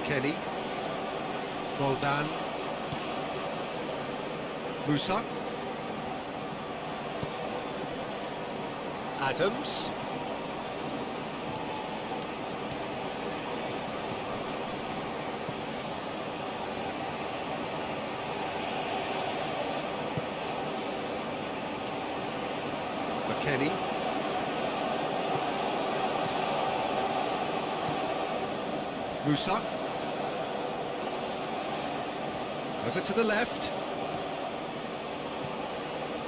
Kenny. Roldan. Musa. Adams. Kenny. Musa. Over to the left.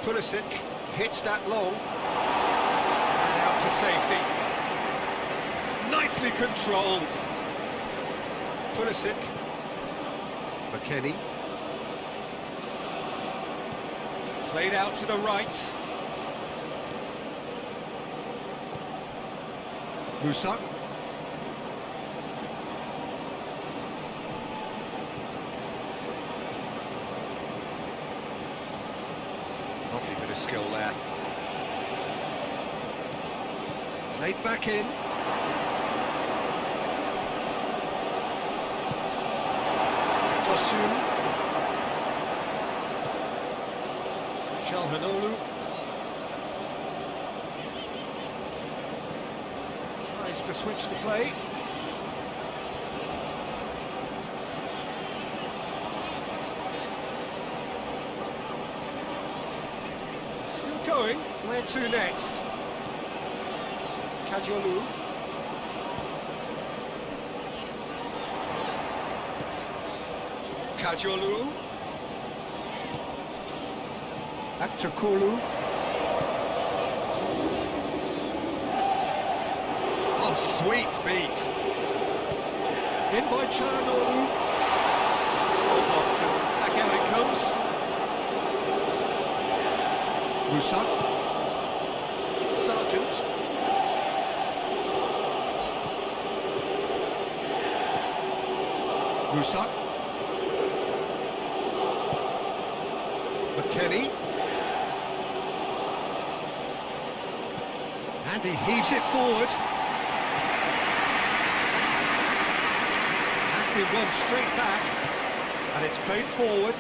Pulisic hits that long. And out to safety. Nicely controlled. Pulisic. McKennie. Played out to the right. Musa. Lovely bit of skill there. Played back in. Tosun. Çalhanoğlu. Tries to switch the play. Still going. Where to next? Kajolu. Kajolu. Akçakolu. Oh, sweet feet. In by Çalhanoğlu. Back out it comes. Musa. Sargent. Musa. McKennie. And he heaves it forward. Has been won straight back. And it's played forward.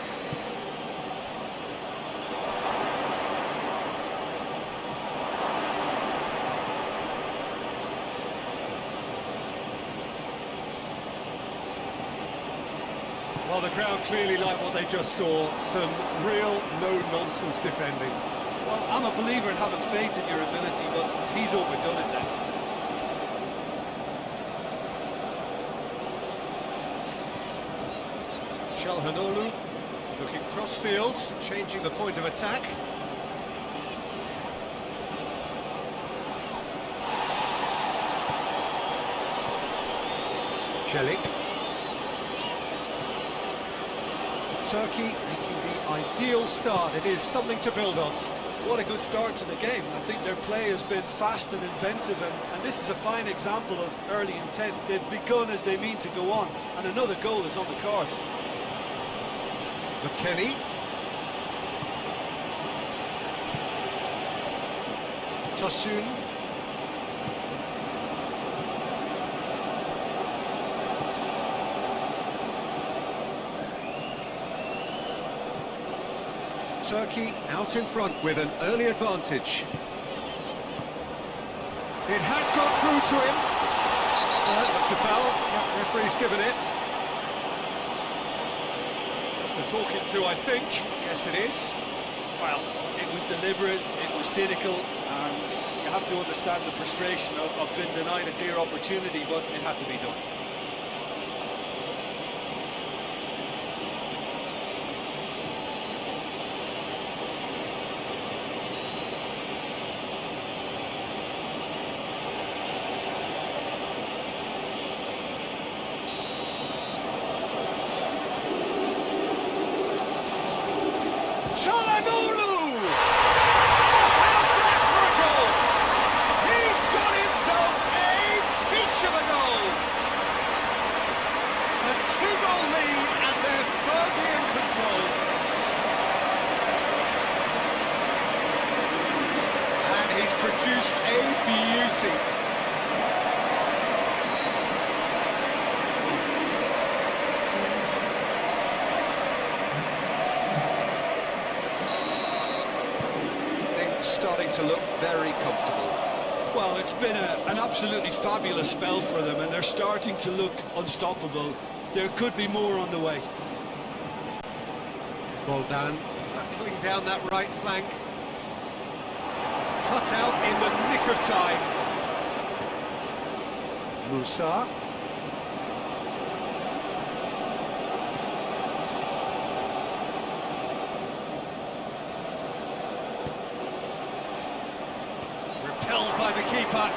Well, the crowd clearly like what they just saw. Some real no-nonsense defending. Well, I'm a believer in having faith in your ability, but he's overdone it then. Çalhanoğlu looking cross-field, changing the point of attack. Çelik. Turkey making the ideal start. It is something to build on. What a good start to the game. I think their play has been fast and inventive, and this is a fine example of early intent. They've begun as they mean to go on, and another goal is on the cards. McKennie. Tosun. Turkey out in front with an early advantage. It has got through to him. Looks a foul. Yeah, referee's given it. Just a talking to, I think. Yes, it is. Well, it was deliberate, it was cynical, and you have to understand the frustration of being denied a clear opportunity, but it had to be done. Çalhanoğlu! How's that for a goal? He's got himself a peach of a goal! A two-goal lead, and they're firmly in control. And he's produced a beauty. starting to look very comfortable. Well, it's been an absolutely fabulous spell for them, and they're starting to look unstoppable. There could be more on the way. Roldan battling down that right flank. Cut out in the nick of time. Musa. Repelled by the keeper.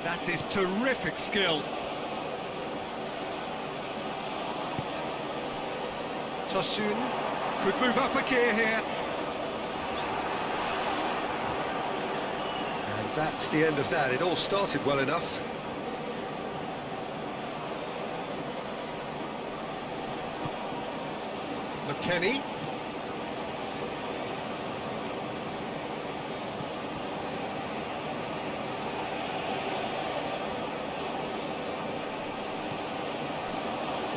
That is terrific skill. Tosun could move up a gear here. And that's the end of that. It all started well enough. McKennie.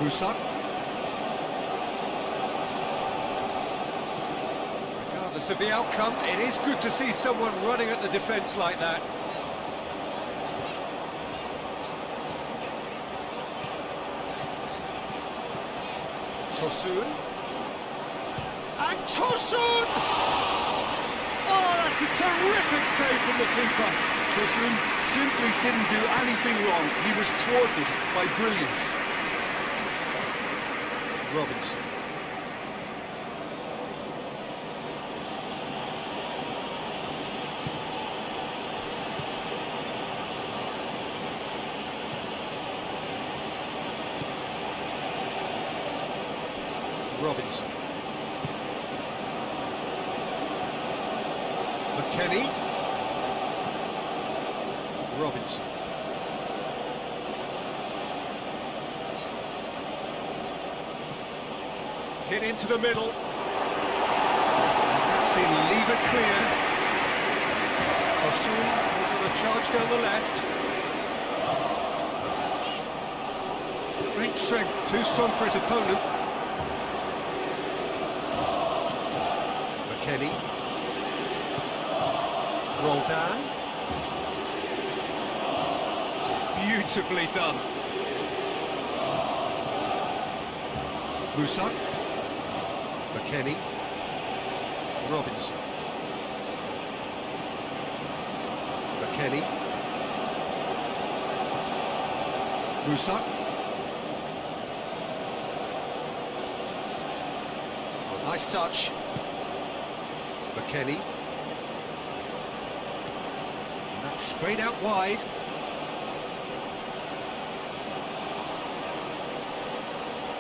Musa. Regardless of the outcome, it is good to see someone running at the defence like that. Tosun. And Tosun! Oh, that's a terrific save from the keeper. Tosun simply didn't do anything wrong. He was thwarted by brilliance. Robinson. Robinson. McKennie. Robinson. Hit into the middle. And that's been levered clear. Tosun was on a charge down the left. Great strength, too strong for his opponent. McKennie. Roldan. Beautifully done. Musa. McKennie. Robinson. McKennie. Musa. Oh, nice touch. McKennie. And that's sprayed out wide.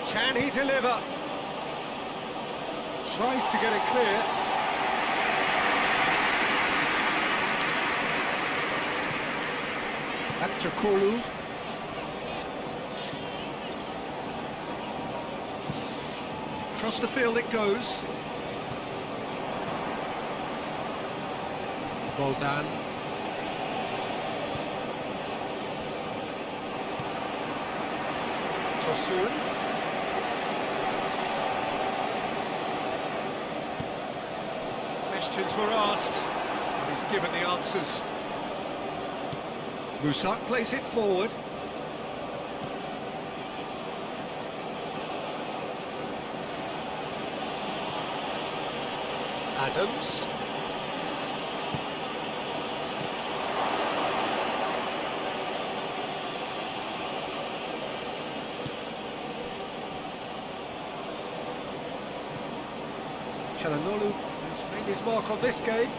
Can he deliver? Tries to get it clear. Back to Kolu. Across the field it goes. Roldan. Tosun. Questions were asked, and he's given the answers. Musa plays it forward. Adams. Çalhanoğlu has made his mark on this game.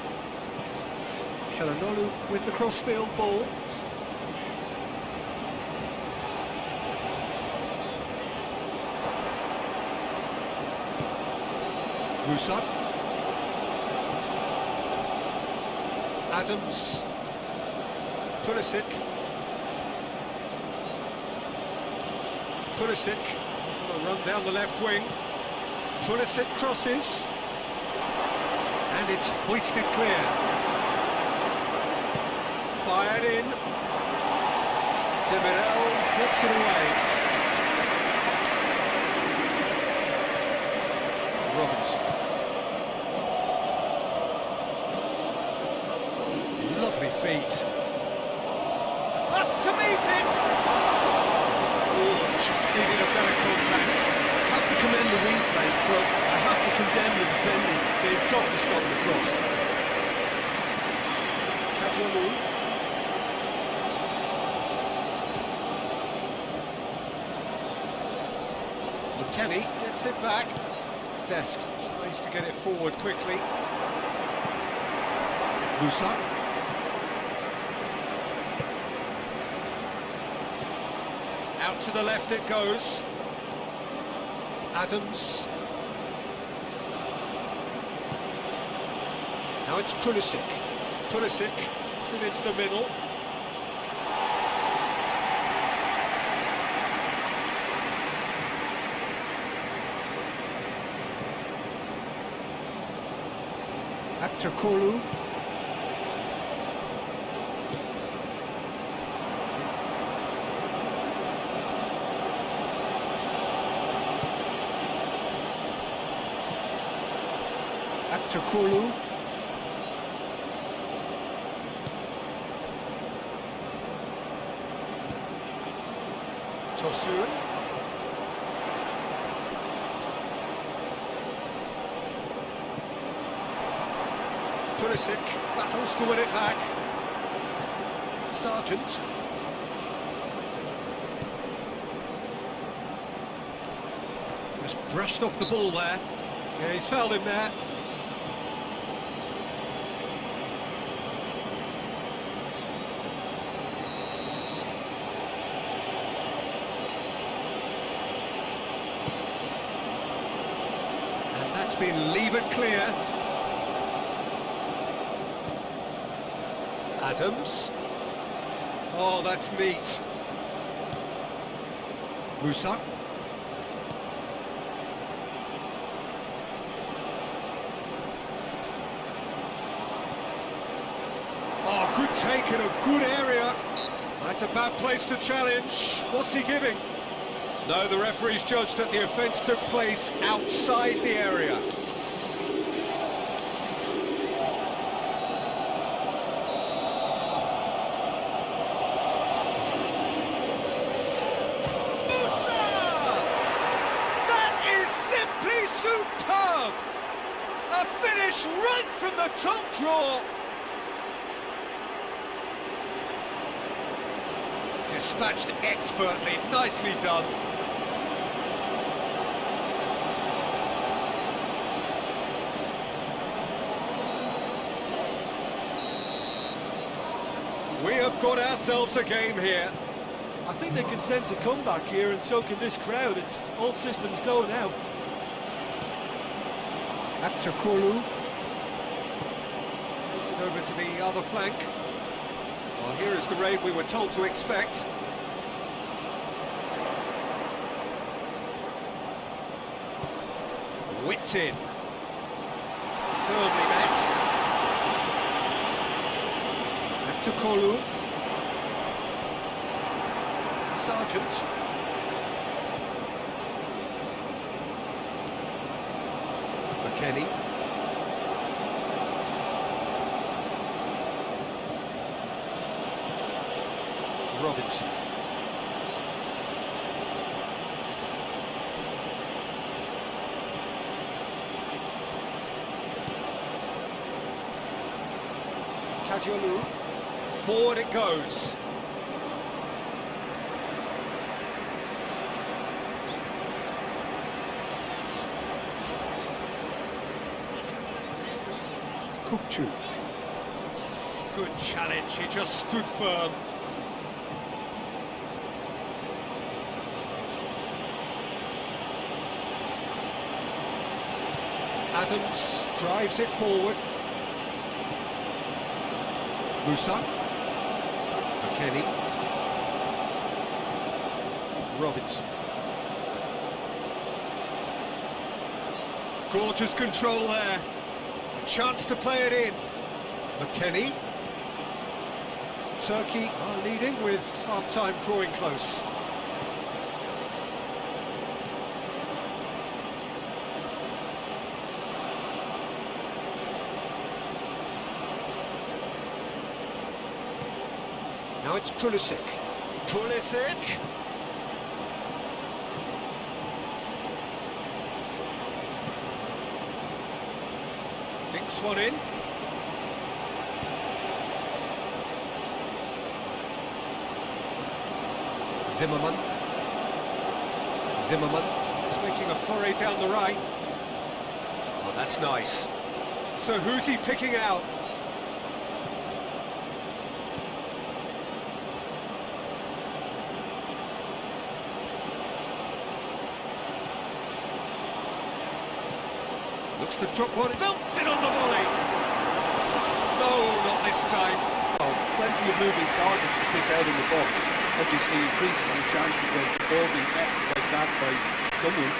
Çalhanoğlu with the crossfield ball. Musa. Adams. Pulisic. Pulisic is on a run down the left wing. Pulisic crosses. And it's hoisted clear. Fired in. Demirel gets it away. Robinson. Up to meet it! Ooh, just needed a better contact. I have to commend the wing play, but I have to condemn the defending. They've got to stop the cross. Kadiolu. Kenny gets it back. Dest tries to get it forward quickly. Musa. Out to the left it goes. Adams. Now it's Pulisic. Pulisic puts it into the middle. Akçakolu. Akçakolu. Tosun. Pulisic battles to win it back. Sargent. Just brushed off the ball there. Yeah, he's fouled him there. And that's been levered clear. Adams. Oh, that's neat. Musa. Oh, good take in a good area. That's a bad place to challenge. What's he giving? No, the referee's judged that the offence took place outside the area. Superb! A finish right from the top draw. Dispatched expertly, nicely done. We have got ourselves a game here. I think they can sense a comeback here, and so can this crowd. It's all systems go now. Akçakolu. Takes it over to the other flank. Well, here is the raid we were told to expect. Whipped in. Firmly met. Akçakolu. Sargent. Kenny. Robinson. Kadiolu. Forward it goes. Kupçu. Good challenge, he just stood firm. Adams drives it forward. Musa. Kenny. Robinson. Gorgeous control there. A chance to play it in. McKennie. Turkey are leading with half-time drawing close. Now it's Pulisic. Pulisic! Dinks one in. Zimmerman. He's making a foray down the right. Oh, that's nice. So who's he picking out? Looks to drop one, belts it on the volley. No, not this time. Oh, plenty of moving targets to pick out in the box. Obviously increases your chances of the ball being met like that by someone.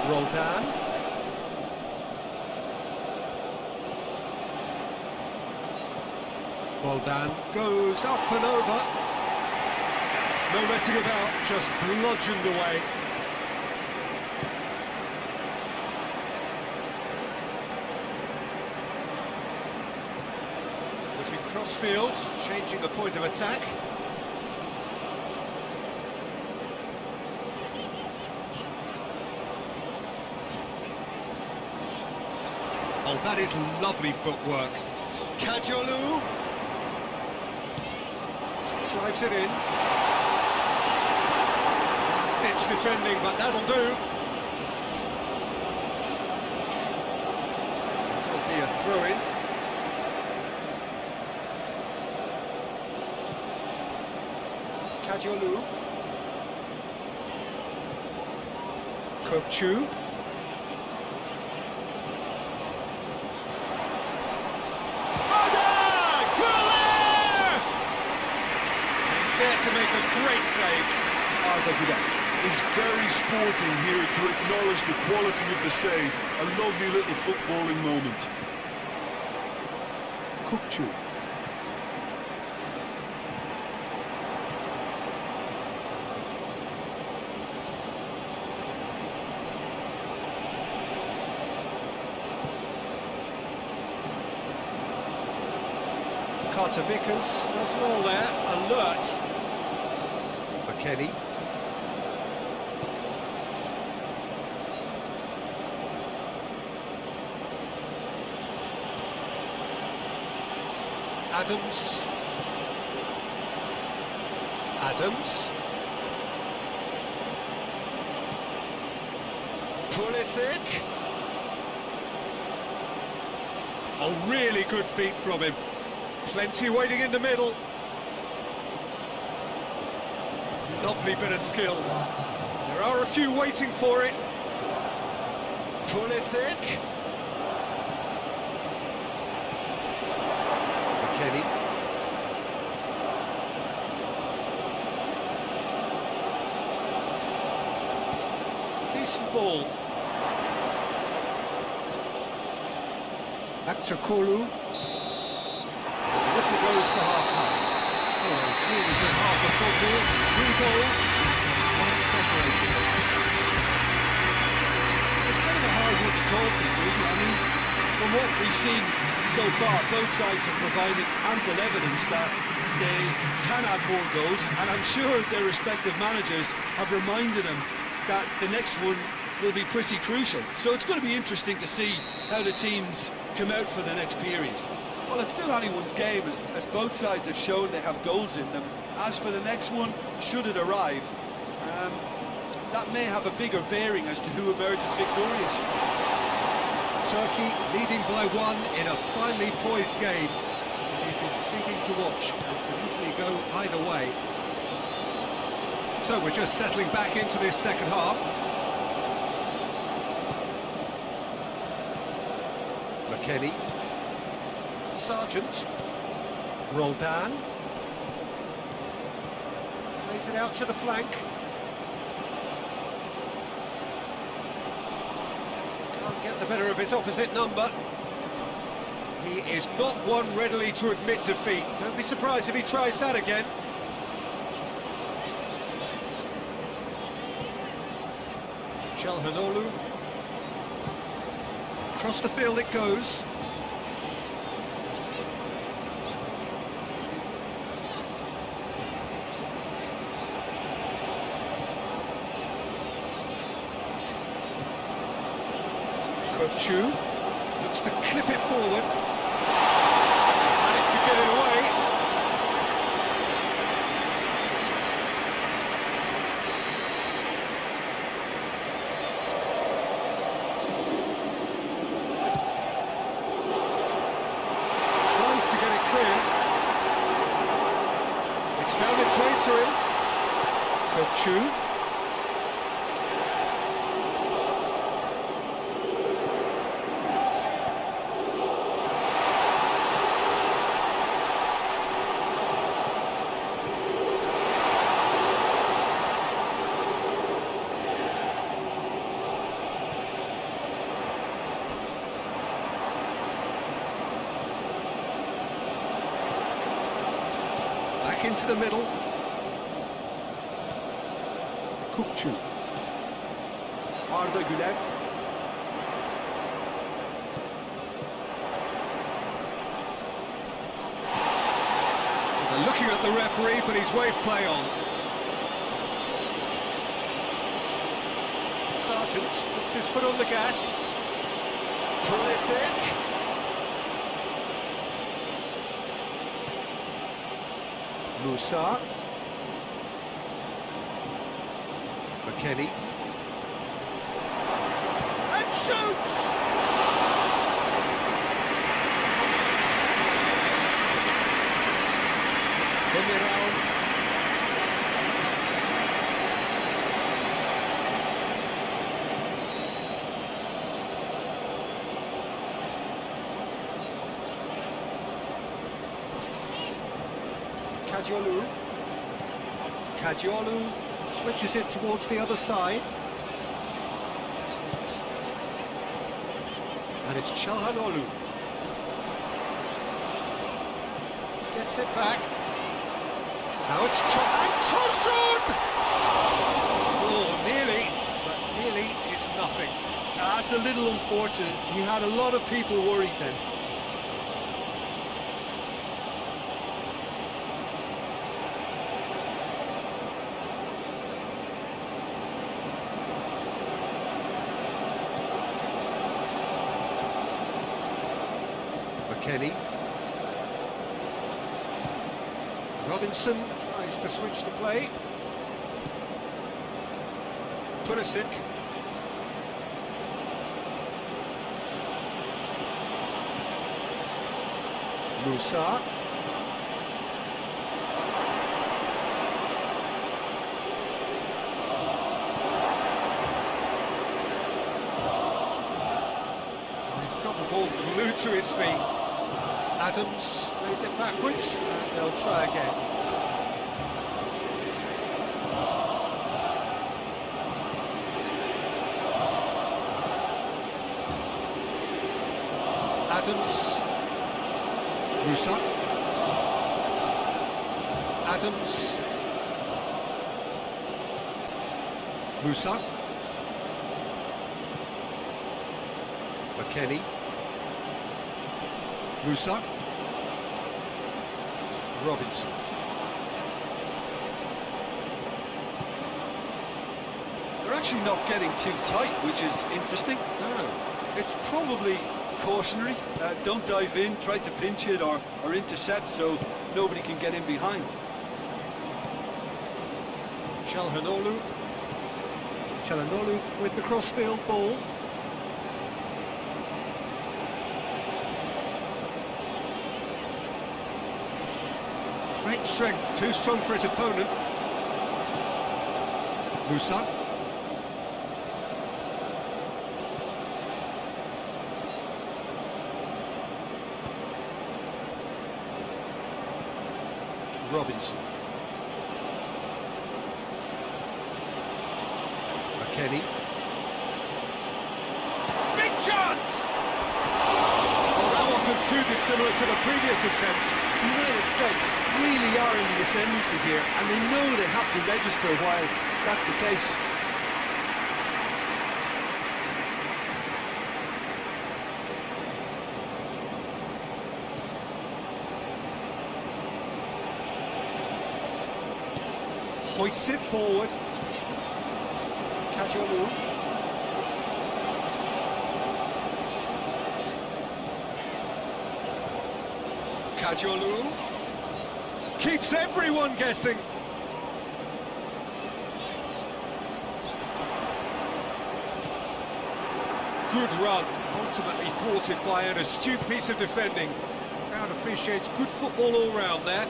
Roldan. Roldan goes up and over. No messing about, just bludgeoned away. Looking cross-field, changing the point of attack. Oh, that is lovely footwork. Kajolu drives it in. Last-ditch defending, but that'll do. That'll be a throw-in. Kajolu. Kokchu. To make a great save. Arda is very sporting here to acknowledge the quality of the save. A lovely little footballing moment. Kokchu. Carter Vickers does well there, alert. McKennie. Adams. Pulisic. Oh, really good feet from him. Plenty waiting in the middle. Lovely bit of skill. There are a few waiting for it. Pulisic. McKennie. Decent ball. Back to Kolu. The whistle goes for half-time. So, really good half of football. 3 goals, just one separation. It's kind of a hard one to call, Peter, isn't it? I mean, from what we've seen so far, both sides have provided ample evidence that they can add more goals, and I'm sure their respective managers have reminded them that the next one will be pretty crucial. So it's going to be interesting to see how the teams come out for the next period. Well, it's still anyone's game, as both sides have shown they have goals in them. As for the next one, should it arrive, that may have a bigger bearing as to who emerges victorious. Turkey leading by 1 in a finely poised game. It is intriguing to watch and could easily go either way. So we're just settling back into this second half. McKennie. Sargent. Roldan. Plays it out to the flank. Can't get the better of his opposite number. He is not one readily to admit defeat. Don't be surprised if he tries that again. Çalhanoğlu. Across the field it goes. Kökçü looks to clip it forward. Managed to get it away. Tries to get it clear. It's found its way to him. Kökçü. Back into the middle. Kökçü. Arda Güler. They're looking at the referee, but he's waved play on. Sargent puts his foot on the gas. Pulisic. Musa. McKennie. And shoots! Demiral. Kadıoğlu switches it towards the other side. And it's Çalhanoğlu. Gets it back. Now it's Tosun! Oh, nearly, but nearly is nothing. That's a little unfortunate. He had a lot of people worried then. McKennie. Robinson tries to switch the play. Pulisic. Musa. He's got the ball glued to his feet. Adams plays it backwards, and they'll try again. Adams. Musa. Adams. Musa. McKennie. Musa. Robinson. They're actually not getting too tight, which is interesting. No. It's probably cautionary. Don't dive in, try to pinch it or intercept so nobody can get in behind. Çalhanoğlu. Çalhanoğlu with the crossfield ball. Great strength, too strong for his opponent. Musa. Robinson. McKennie. Big chance! Well, that wasn't too similar to the previous attempt. The United States really are in the ascendancy here, and they know they have to register while that's the case. Hoists it forward. Kajolu. Kajolu. Keeps everyone guessing. Good run, ultimately thwarted by an astute piece of defending. Crowd appreciates good football all round there.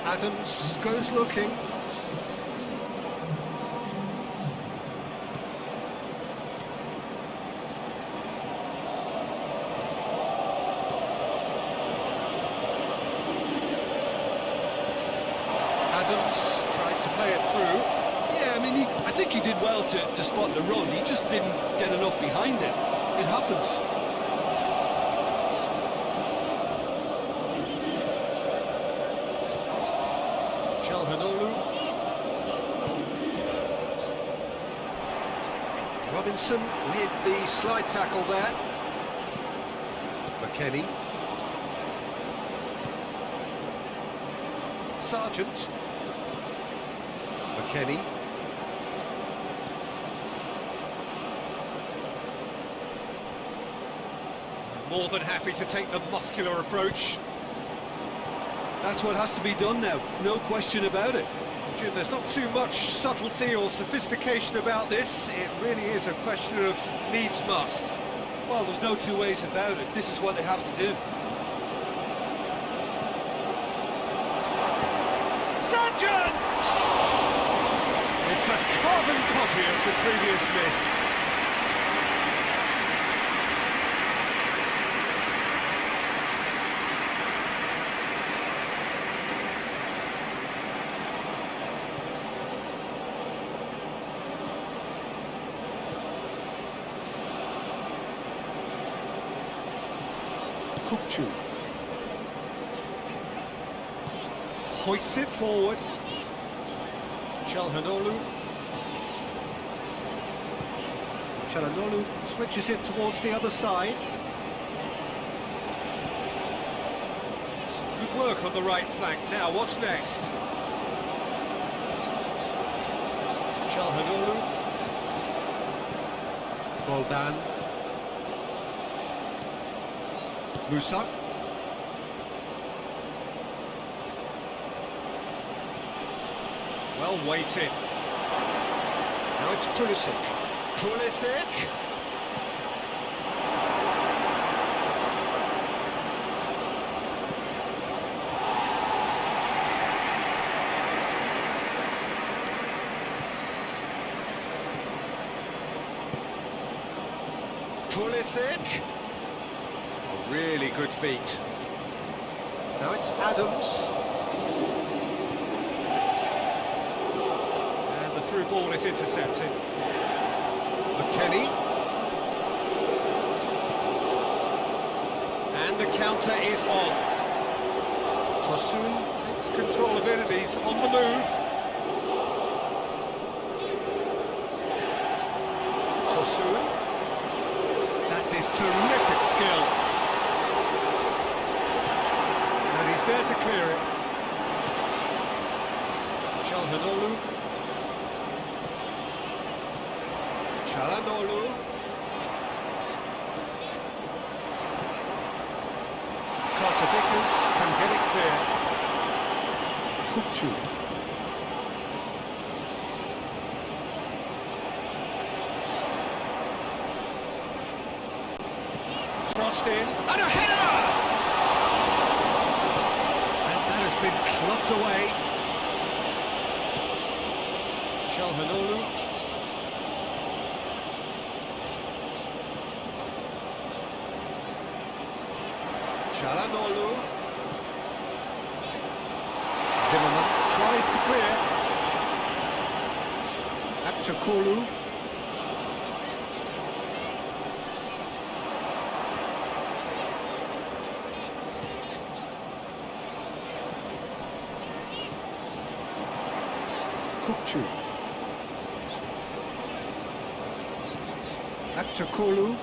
Adams goes looking. Adams tried to play it through. Yeah, I mean, I think he did well to spot the run. He just didn't get enough behind it. It happens. Calhanoglu. Robinson with the slide tackle there. McKennie. Sargent. McKennie. More than happy to take the muscular approach. That's what has to be done now, no question about it. Jim, there's not too much subtlety or sophistication about this. It really is a question of needs must. Well, there's no two ways about it. This is what they have to do. Sargent! It's a carbon copy of the previous miss. Kupchu. Hoists it forward. Calhanoglu. Calhanoglu switches it towards the other side. Some good work on the right flank. Now, what's next? Calhanoglu. Roldan. Musa. Well weighted. Now it's Pulisic. Pulisic. Pulisic. Really good feet. Now it's Adams. And the through ball is intercepted. McKennie. And the counter is on. Tosun takes control of it and he's on the move. Tosun. That is terrific skill. He's there to clear it. Calhanoglu. Calhanoglu. Carter Vickers can get it clear. Kupchu. Crossed in. And a header! Been clubbed away. Calhanoglu. Calhanoglu. Zimmerman tries to clear. Akçakolu. Kukcu. Back to Kolu.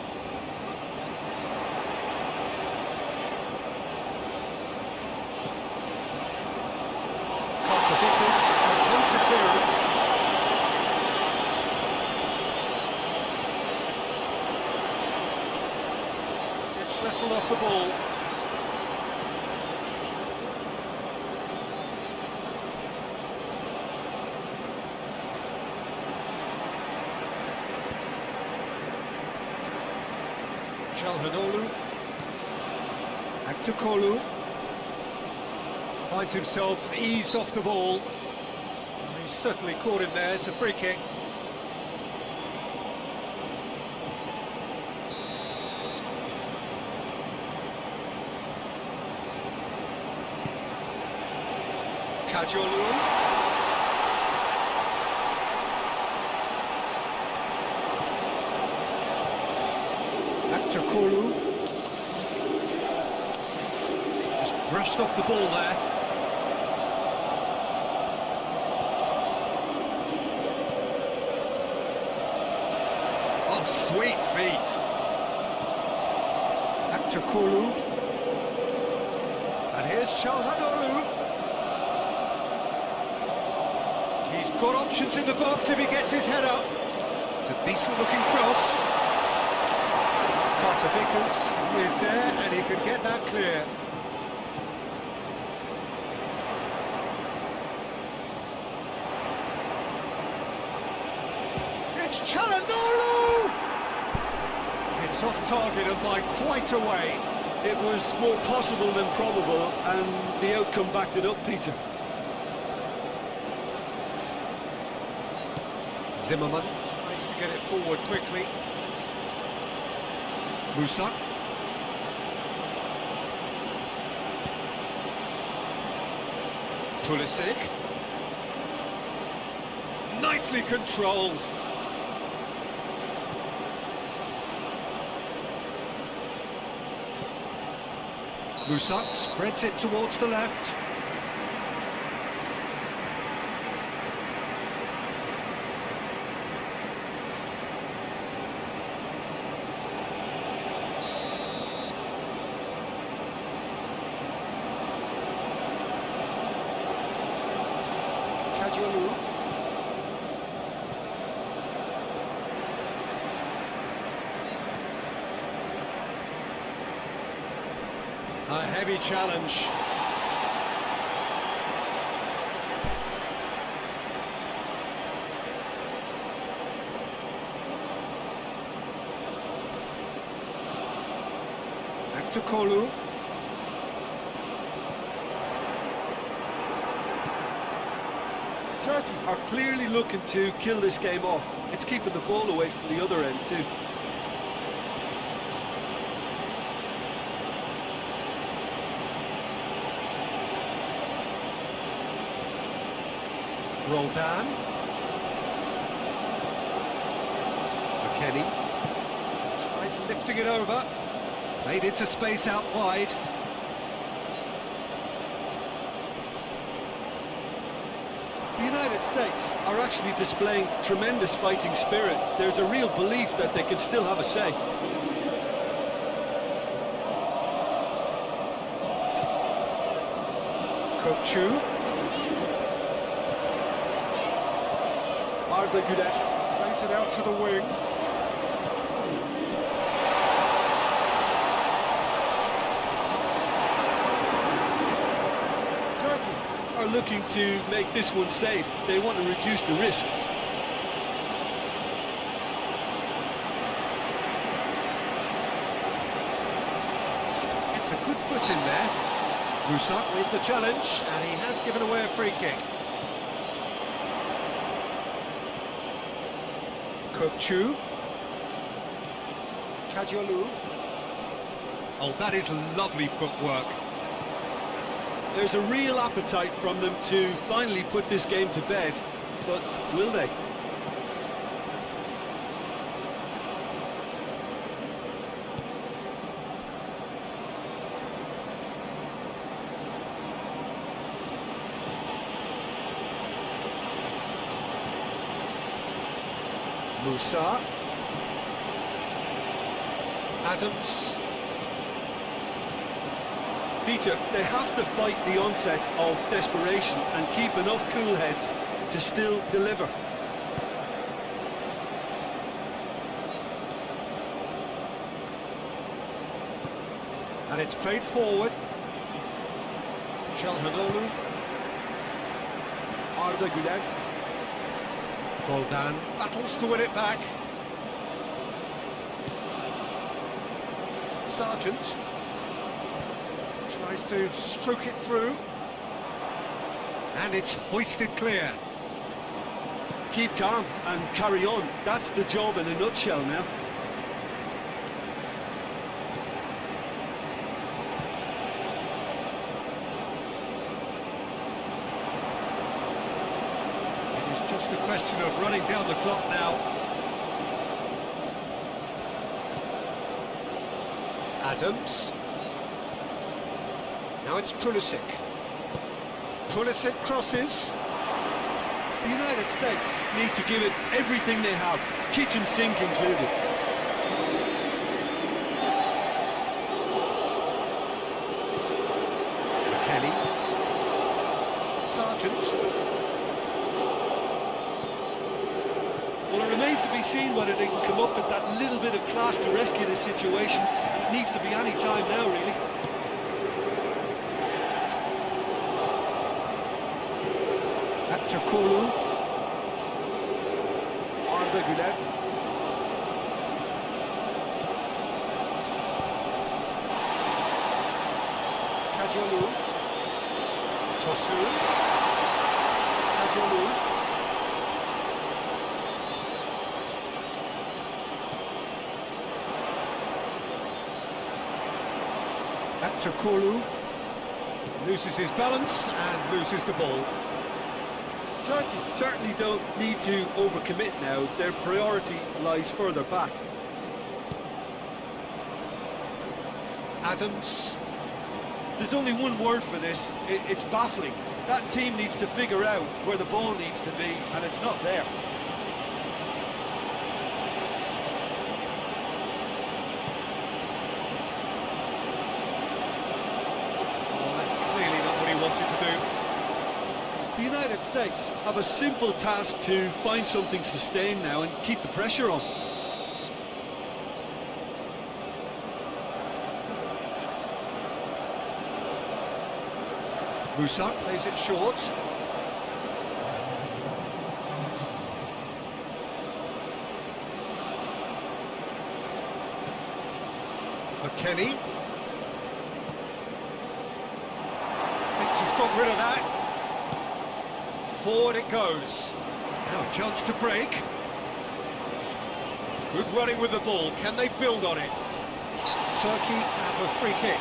Attempts a clearance. Gets wrestled off the ball. Çalhanoğlu. Back to Kolu. Finds himself eased off the ball. He's certainly caught him there. It's a free kick. Kajolu. Back to Kolu. Just brushed off the ball there. Oh, sweet feet. Back to Kolu. And here's Çalhanoğlu. He's got options in the box if he gets his head up. It's a decent-looking cross. Carter Vickers is there, and he can get that clear. It's Çalhanoğlu! It's off target and by quite a way. It was more possible than probable, and the outcome backed it up, Peter. Zimmerman tries to get it forward quickly. Musa. Pulisic. Nicely controlled. Musa spreads it towards the left. Kajolu. A heavy challenge. Back to Kolu. Turkey are clearly looking to kill this game off. It's keeping the ball away from the other end too. Roldan. McKennie tries lifting it over. Played into space out wide. The United States are actually displaying tremendous fighting spirit. There's a real belief that they can still have a say. Kukcu. Arda Güler. Plays it out to the wing. Turkey are looking to make this one safe. They want to reduce the risk. It's a good foot in there. Musa with the challenge, and he has given away a free kick. Kukcu. Kajolu. Oh, that is lovely footwork. There's a real appetite from them to finally put this game to bed, but will they? Musa. Adams. Peter, they have to fight the onset of desperation and keep enough cool heads to still deliver. And it's played forward. Çalhanoğlu. Arda Güler. Roldan battles to win it back. Sargent tries to stroke it through. And it's hoisted clear. Keep calm and carry on. That's the job in a nutshell now. Just a question of running down the clock now. Adams. Now it's Pulisic. Pulisic crosses. The United States need to give it everything they have, kitchen sink included. Kenny. Sargent. Well, it remains to be seen whether they can come up with that little bit of class to rescue this situation. It needs to be any time now, really. Back to Kulu. Arda Güler. Kacalu. Tosun. Kacalu. Back to Kulu. Loses his balance and loses the ball. Turkey certainly don't need to overcommit now. Their priority lies further back. Adams. There's only one word for this. It's baffling. That team needs to figure out where the ball needs to be, and it's not there. Oh, that's clearly not what he wanted to do. The United States have a simple task to find something sustained now and keep the pressure on. Musa plays it short. McKennie. Thinks he's got rid of that. Forward it goes. Now a chance to break. Good running with the ball. Can they build on it? Turkey have a free kick.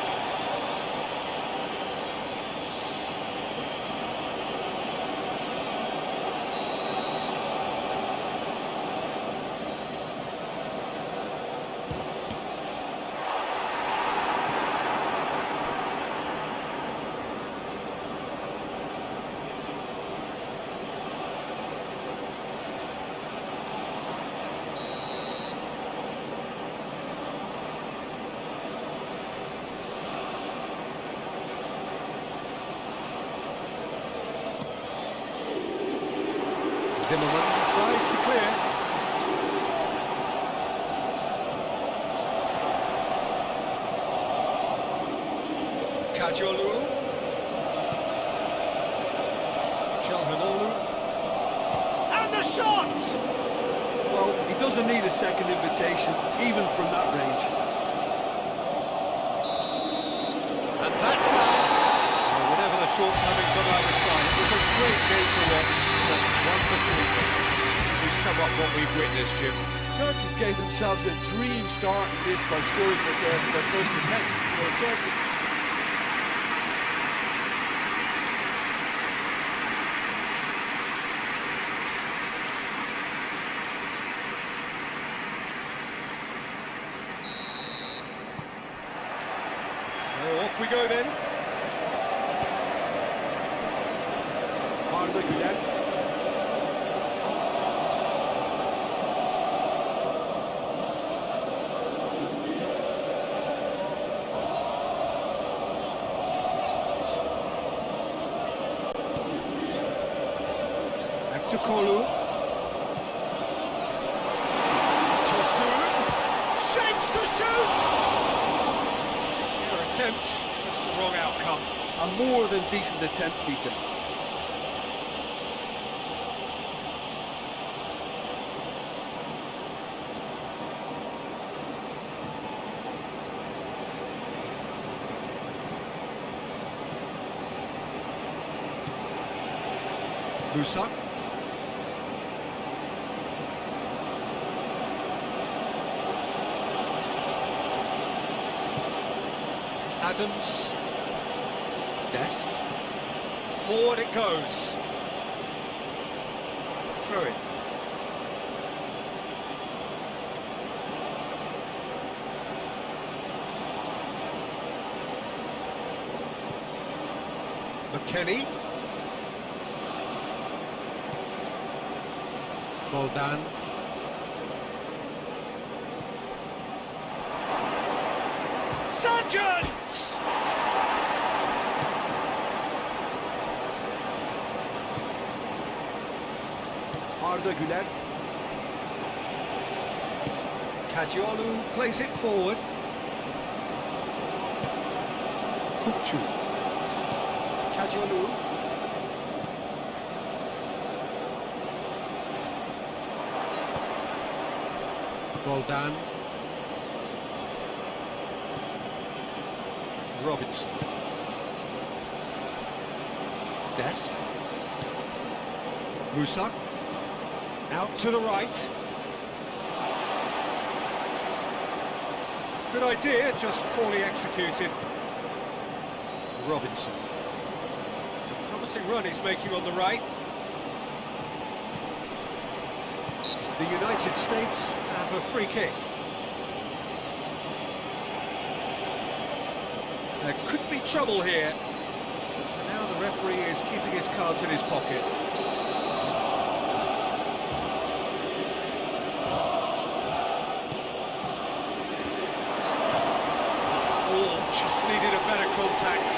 Zimmerman tries to clear. Kacalu. Çalhanoğlu. And the shot! Well, he doesn't need a second invitation, even from that range. And that's that. Well, whatever the shortcomings on either side, it was a great game to watch. Just wonderful. To sum up what we've witnessed, Jim. Turkey gave themselves a dream start in this by scoring for their first attempt. Well, certainly. So off we go then. Arda Güler. to Kolu. Tosun shapes to shoot. Your attempt, just the wrong outcome. A more than decent attempt, Peter. Musa. Adams. Dest. Forward it goes. Through it. McKennie. Boldan. Sargent! Arda Güler. Kajiolu plays it forward. Kukçu. Kajiolu. Boldan. Robinson. Dest. Musa. Out to the right. Good idea, just poorly executed. Robinson. It's a promising run he's making on the right. The United States have a free kick. There could be trouble here, but for now the referee is keeping his cards in his pocket. Oh, just needed a better contact.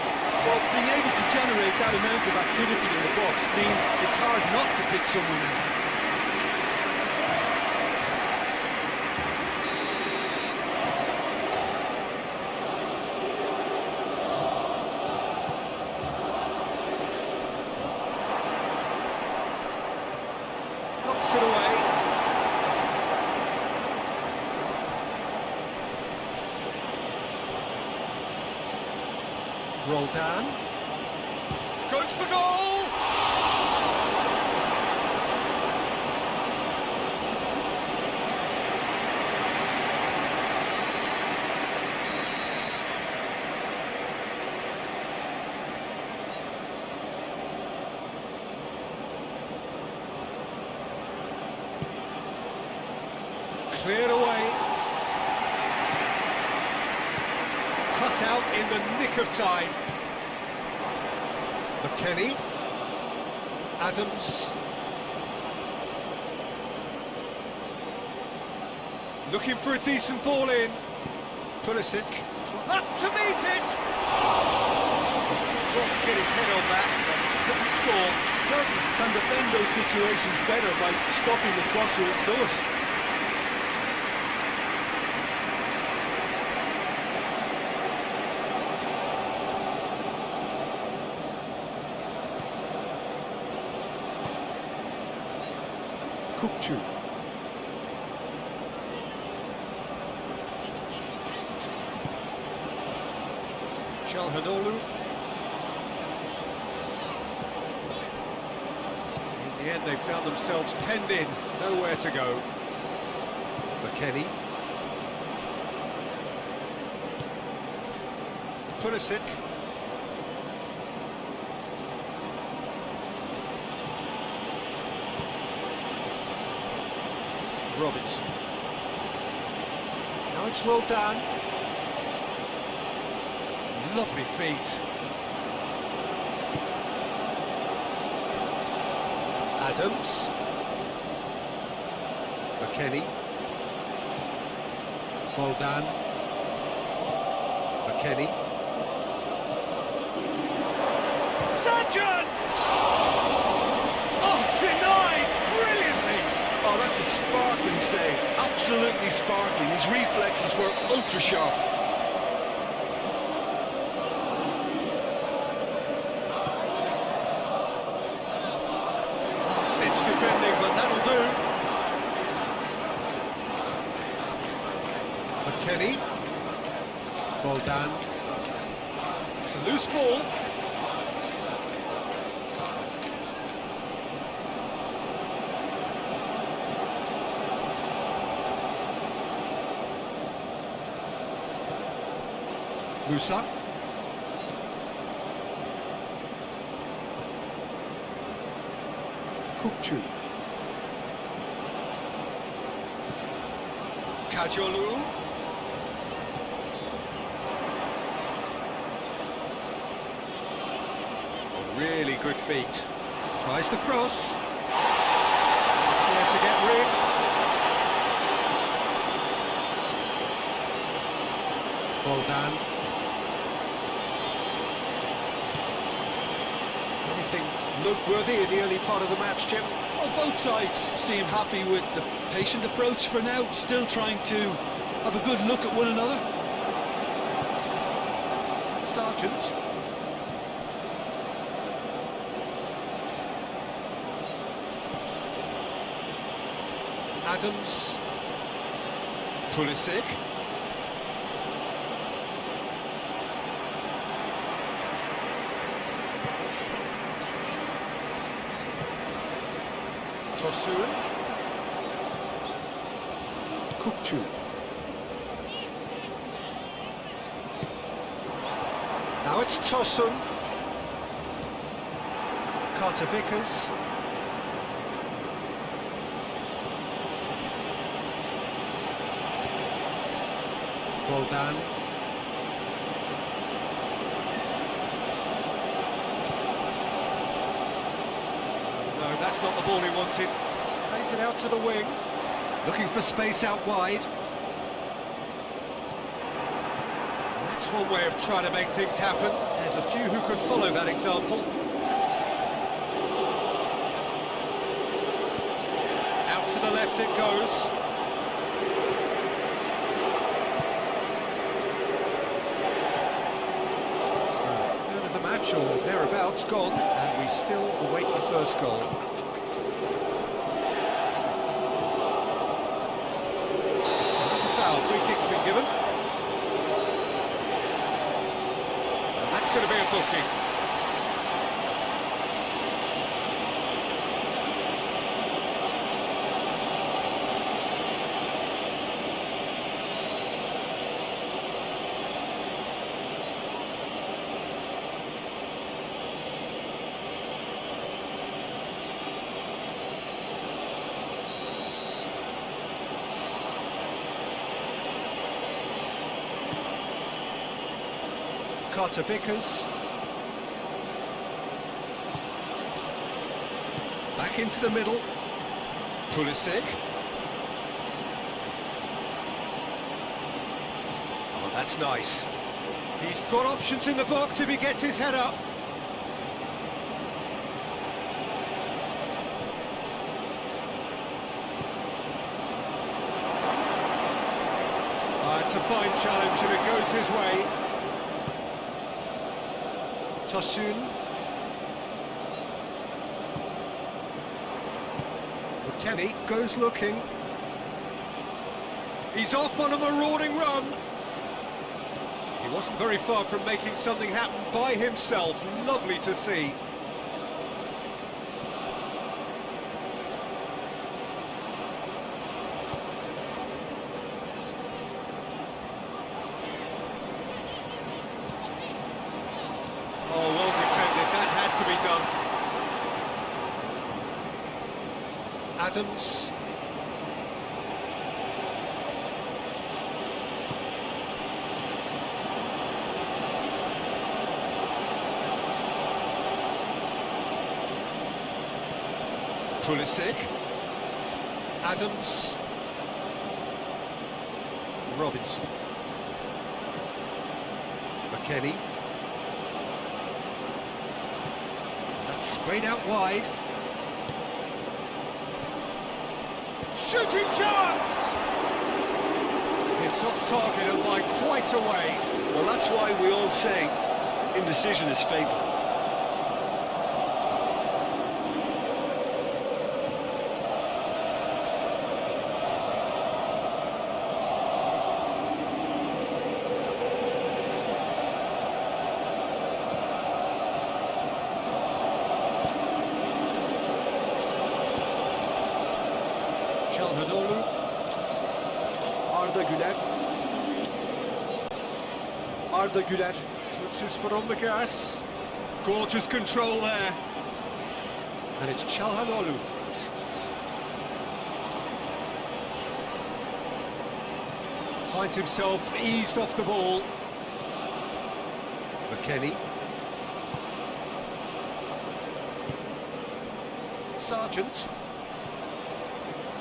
Well, being able to generate that amount of activity in the box means it's hard not to pick someone out. Knocks it away. Roldan. Goes for goal! Cleared away. Cut out in the nick of time. McKennie. Adams. Looking for a decent ball in. Pulisic. Up to meet it! Got to get his head on that, but couldn't score. Turkey can defend those situations better by stopping the crosser at source. Kukçu. Çalhanoğlu. In the end, they found themselves penned in, nowhere to go. McKennie. Pulisic. Robinson. Now it's rolled down. Lovely feet. Adams. McKennie. Boldan. McKennie. Sargent! Oh, denied! save. Absolutely sparkling. His reflexes were ultra sharp. Last-ditch defending, but that'll do. McKennie. Well done. It's a loose ball. Musa. Kukçu. Kajolu. Really good feet. Tries the cross. There to get rid. Well done. Anything noteworthy in the early part of the match, Jim? Well, both sides seem happy with the patient approach for now, still trying to have a good look at one another. Sargent. Adams. Pulisic. Tosun. Kukçu. Now it's Tosun. Carter Vickers. Well done. No, that's not the ball he wanted. Plays it out to the wing. Looking for space out wide. That's one way of trying to make things happen. There's a few who could follow that example. Out to the left it goes. Or thereabouts gone, and we still await the first goal. That's a foul, free kick's been given. And that's going to be a booking. Carter Vickers. Back into the middle. Pulisic. Oh, that's nice. He's got options in the box if he gets his head up. It's a fine challenge and it goes his way. Tosun. McKennie goes looking. He's off on a marauding run. He wasn't very far from making something happen by himself. Lovely to see. Oh, well defended. That had to be done. Adams. Pulisic. Adams. Robinson. McKennie. That's sprayed out wide. Shooting chance! It's off target and by quite a way. Well, that's why we all say indecision is fatal. Çalhanoğlu. Arda Güler. Arda Güler. Puts his foot on the gas. Gorgeous control there. And it's Çalhanoğlu. Finds himself eased off the ball. McKennie. Sargent.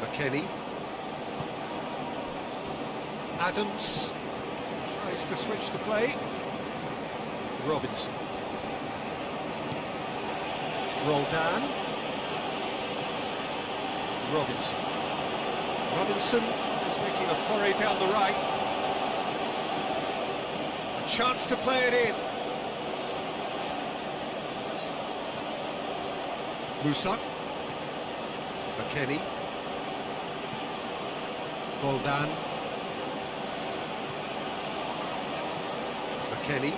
McKennie. Adams tries to switch the play. Robinson. Roldan. Robinson. Robinson is making a foray down the right. A chance to play it in. Musa. McKennie. Roldan. McKennie.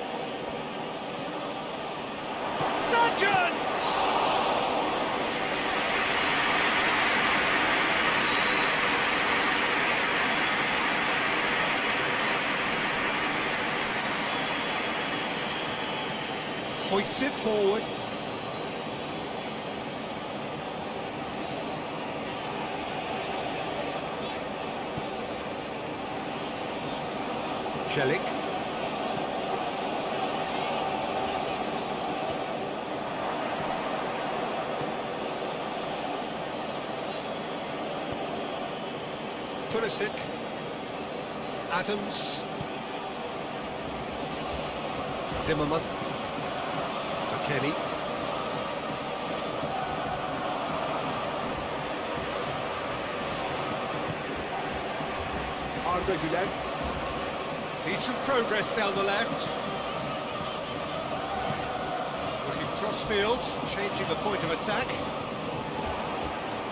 Sargent! Hoists it forward. Celik. Pulisic. Adams. Zimmerman. McKennie. Arda Güler. Decent progress down the left. Looking cross-field, changing the point of attack.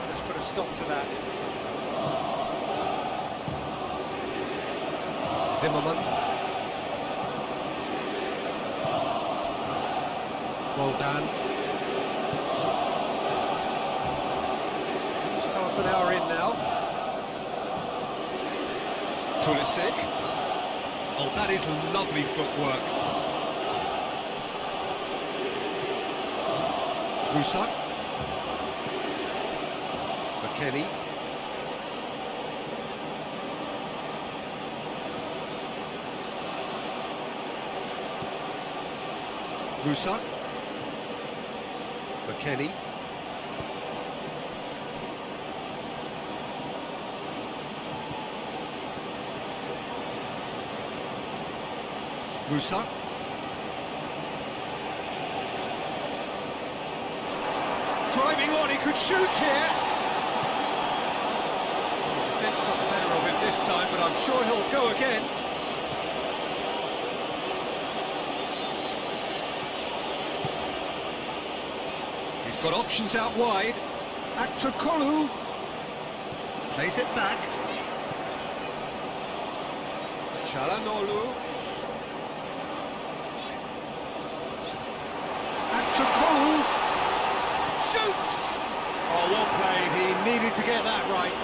Let's put a stop to that. Zimmerman. Roldan. Just half an hour in now. Pulisic. Oh, that is lovely footwork. Musa. McKennie. Musa. McKennie. Musa. Driving on, he could shoot here. The defence got the better of him this time, but I'm sure he'll go again. He's got options out wide. Akçakolu plays it back. Çalhanoğlu. Akçakolu shoots! Oh, well played. He needed to get that right.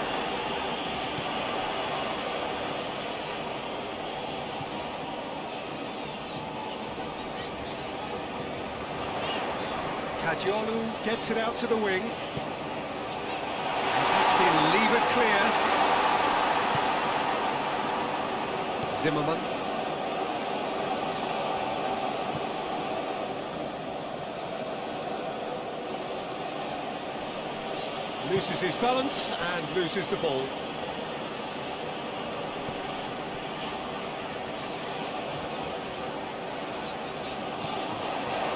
Kajiolu gets it out to the wing. And that's been levered clear. Zimmerman. Loses his balance and loses the ball.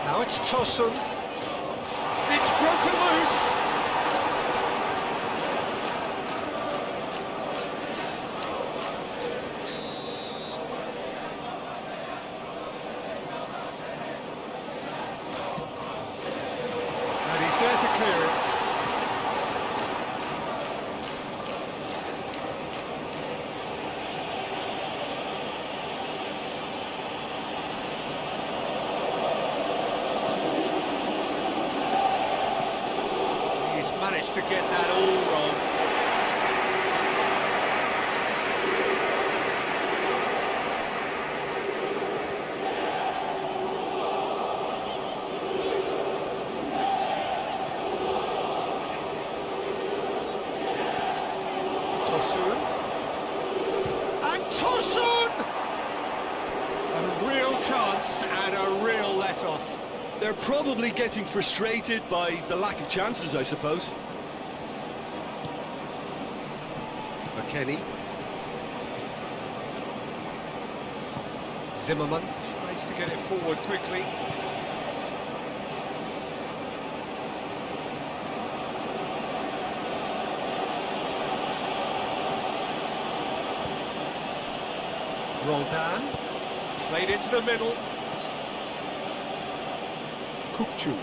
Now it's Tosun. It's broken loose. managed to get that all wrong. Tosun. And Tosun! A real chance and a real let-off. They're probably getting frustrated by the lack of chances, I suppose. McKennie. Zimmerman tries to get it forward quickly. Roldan, played into the middle. Kupchu.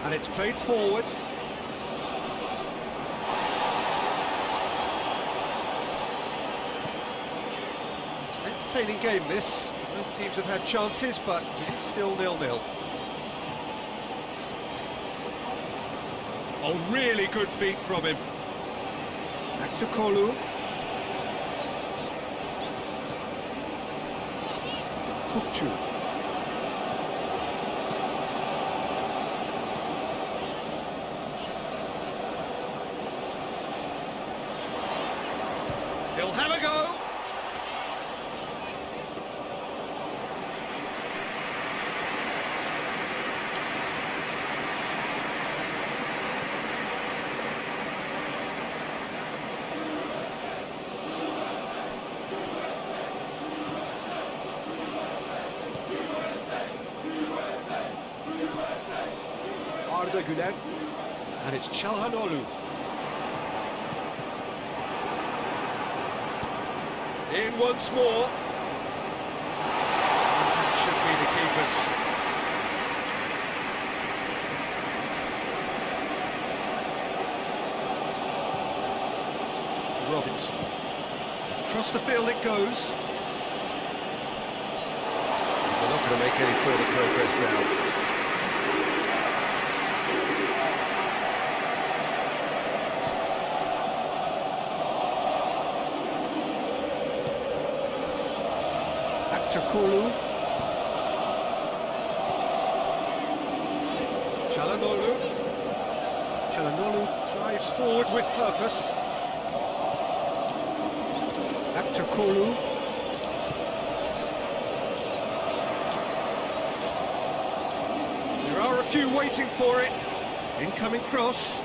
And it's played forward. It's an entertaining game, this. Both teams have had chances, but it is still 0-0. Oh, really good feet from him. Back to Kolu. Kupchu. He'll have a go. Arda Güler. And it's Çalhanoğlu. In once more. That should be the keepers. Robinson. Across the field it goes. They're not going to make any further progress now. To Kolu. Çalhanoğlu. Çalhanoğlu drives forward with purpose. Back to Kolu. There are a few waiting for it. Incoming cross.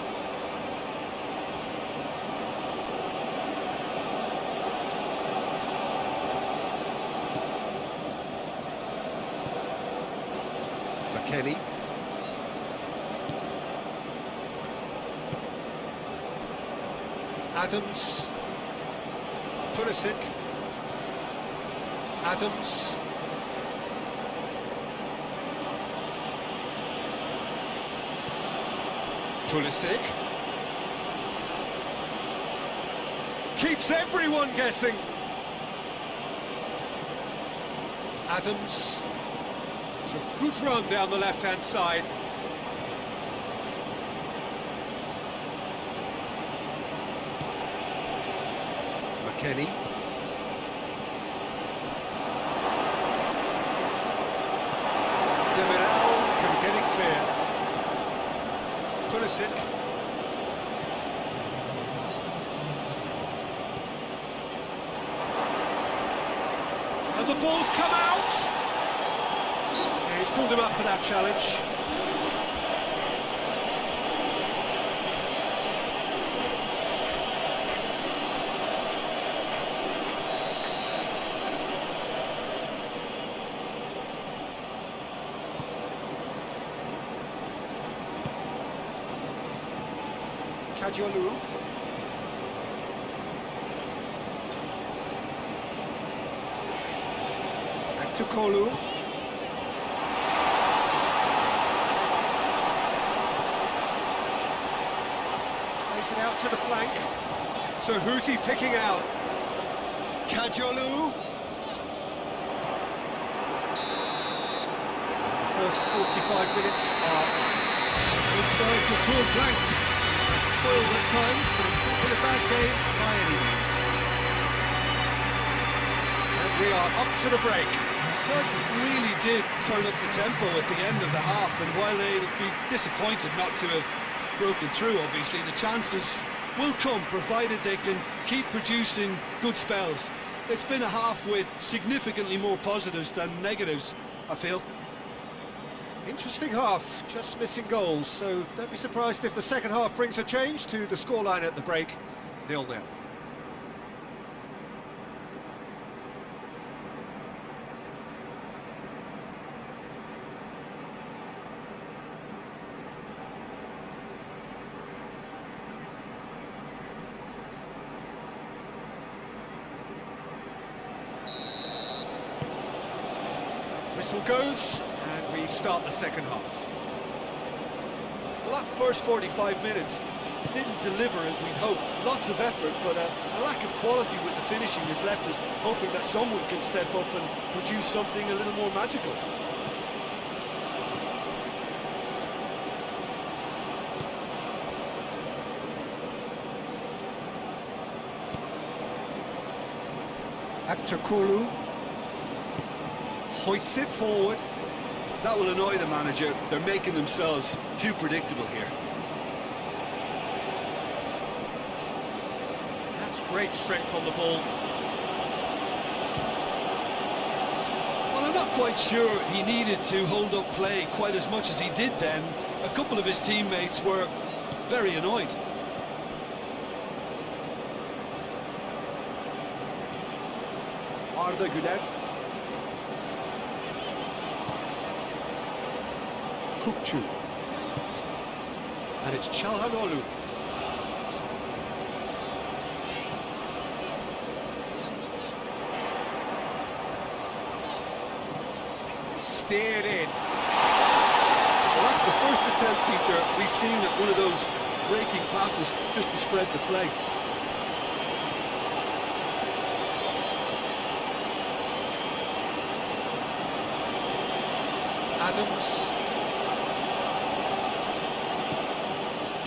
McKennie. Adams. Pulisic. Adams. Pulisic. Keeps everyone guessing. Adams. It's a good run down the left-hand side. McKennie. Demiral can get it clear. Pulisic. And the ball's come out! Yeah, he's pulled him up for that challenge. Kadiolu. Back to Kolu. Plays it out to the flank. So who's he picking out? Kajolu. The first 45 minutes are up. Both sides have drawn blanks. Spoiled at times, but it's not been a bad game by any means. And we are up to the break. Tug really did turn up the tempo at the end of the half, and while they'll be disappointed not to have broken through, obviously, the chances will come, provided they can keep producing good spells. It's been a half with significantly more positives than negatives, I feel. Interesting half, just missing goals, so don't be surprised if the second half brings a change to the scoreline at the break, 0-0. Whistle goes, and we start the second half. Well, that first 45 minutes didn't deliver as we'd hoped. Lots of effort, but a lack of quality with the finishing has left us hoping that someone can step up and produce something a little more magical. Aktakulu hoists it forward. That will annoy the manager. They're making themselves too predictable here. That's great strength on the ball. Well, I'm not quite sure he needed to hold up play quite as much as he did then. A couple of his teammates were very annoyed. Arda Güler. Kukçu. And it's Çalhanoğlu. Steered in. Well, that's the first attempt, Peter, we've seen at one of those breaking passes just to spread the play. Adams.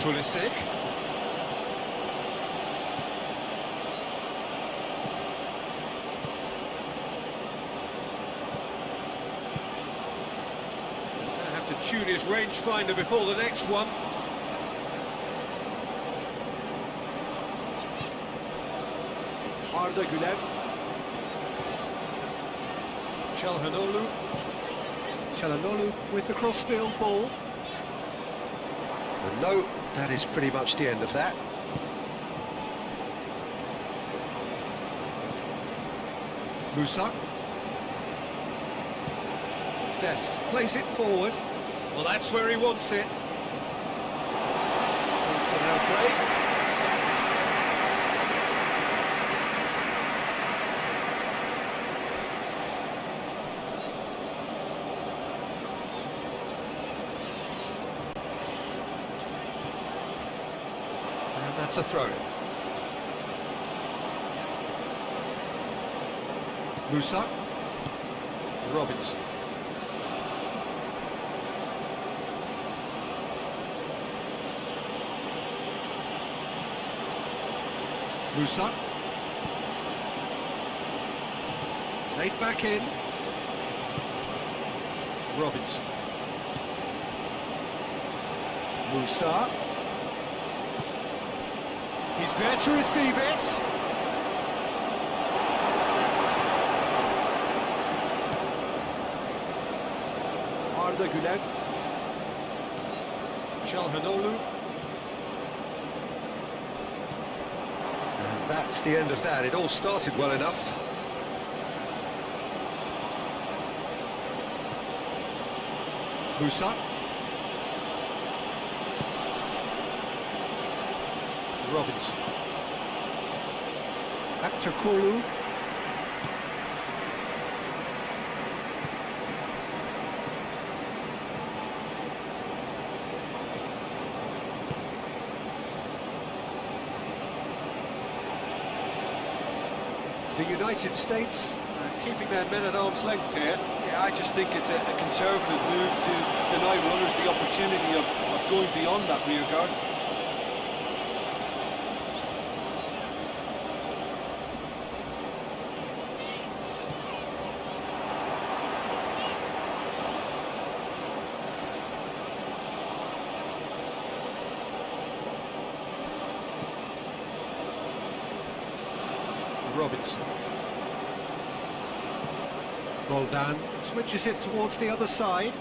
Pulisic. He's going to have to tune his rangefinder before the next one. Arda Güler. Çalhanoğlu. Çalhanoğlu with the crossfield ball. And no, that is pretty much the end of that. Musa. Dest plays it forward. Well, that's where he wants it. He's going to have play. And that's a throw. Musa. Robinson. Musa. Played back in. Robinson. Musa. He's there to receive it. Arda Güler. Çalhanoğlu. And that's the end of that. It all started well enough. Musa. Robinson. Aktakulu. The United States keeping their men at arm's length here. Yeah, I just think it's a conservative move to deny runners the opportunity of going beyond that rear guard. Robinson. Roldan switches it towards the other side.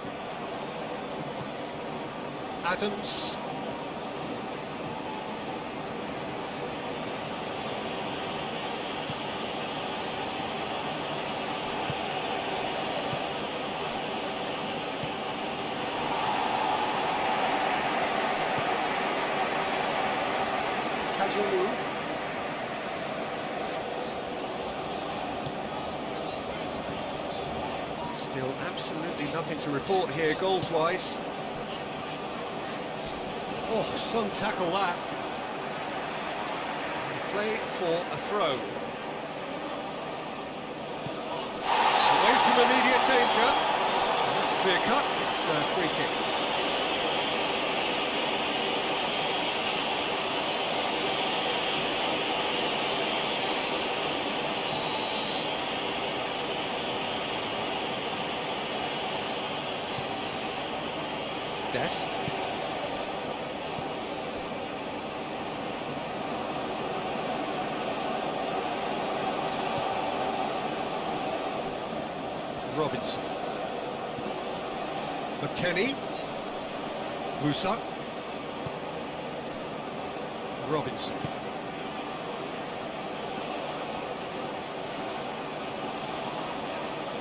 Adams. Kajolu. Still absolutely nothing to report here, goals-wise. Oh, some tackle that. Play for a throw. Away from immediate danger. And that's clear cut, it's a free kick. Dest. Robinson. McKennie. Musa. Robinson.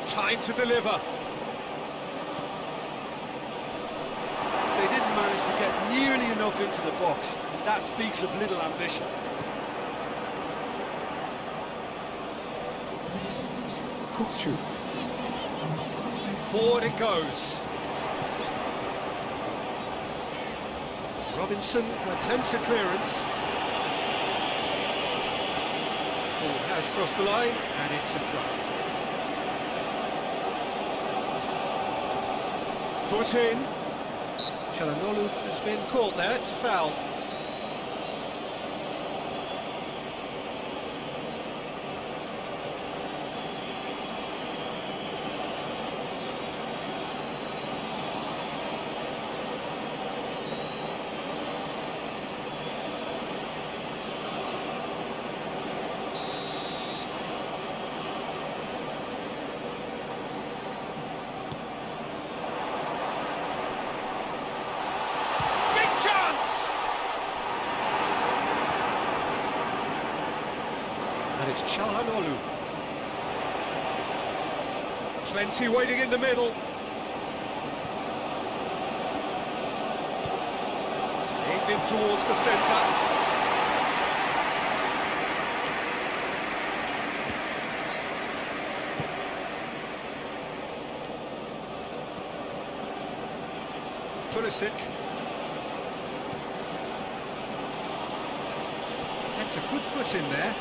Time to deliver. They didn't manage to get nearly enough into the box, and that speaks of little ambition. Kukçu. Forward it goes. Robinson attempts a clearance. Ball has crossed the line, and it's a throw. Foot in. Çalhanoğlu has been caught there, it's a foul. And it's Çalhanoğlu. Plenty waiting in the middle. Aimed in towards the centre. Pulisic. That's a good foot in there.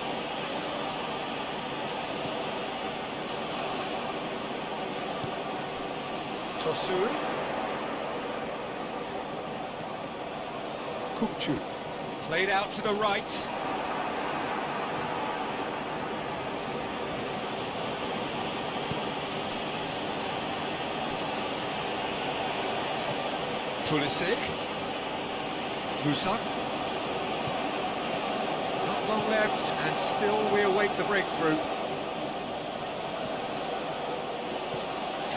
Tosun. Kukçu. Played out to the right. Pulisic. Musa. Not long left, and still we await the breakthrough.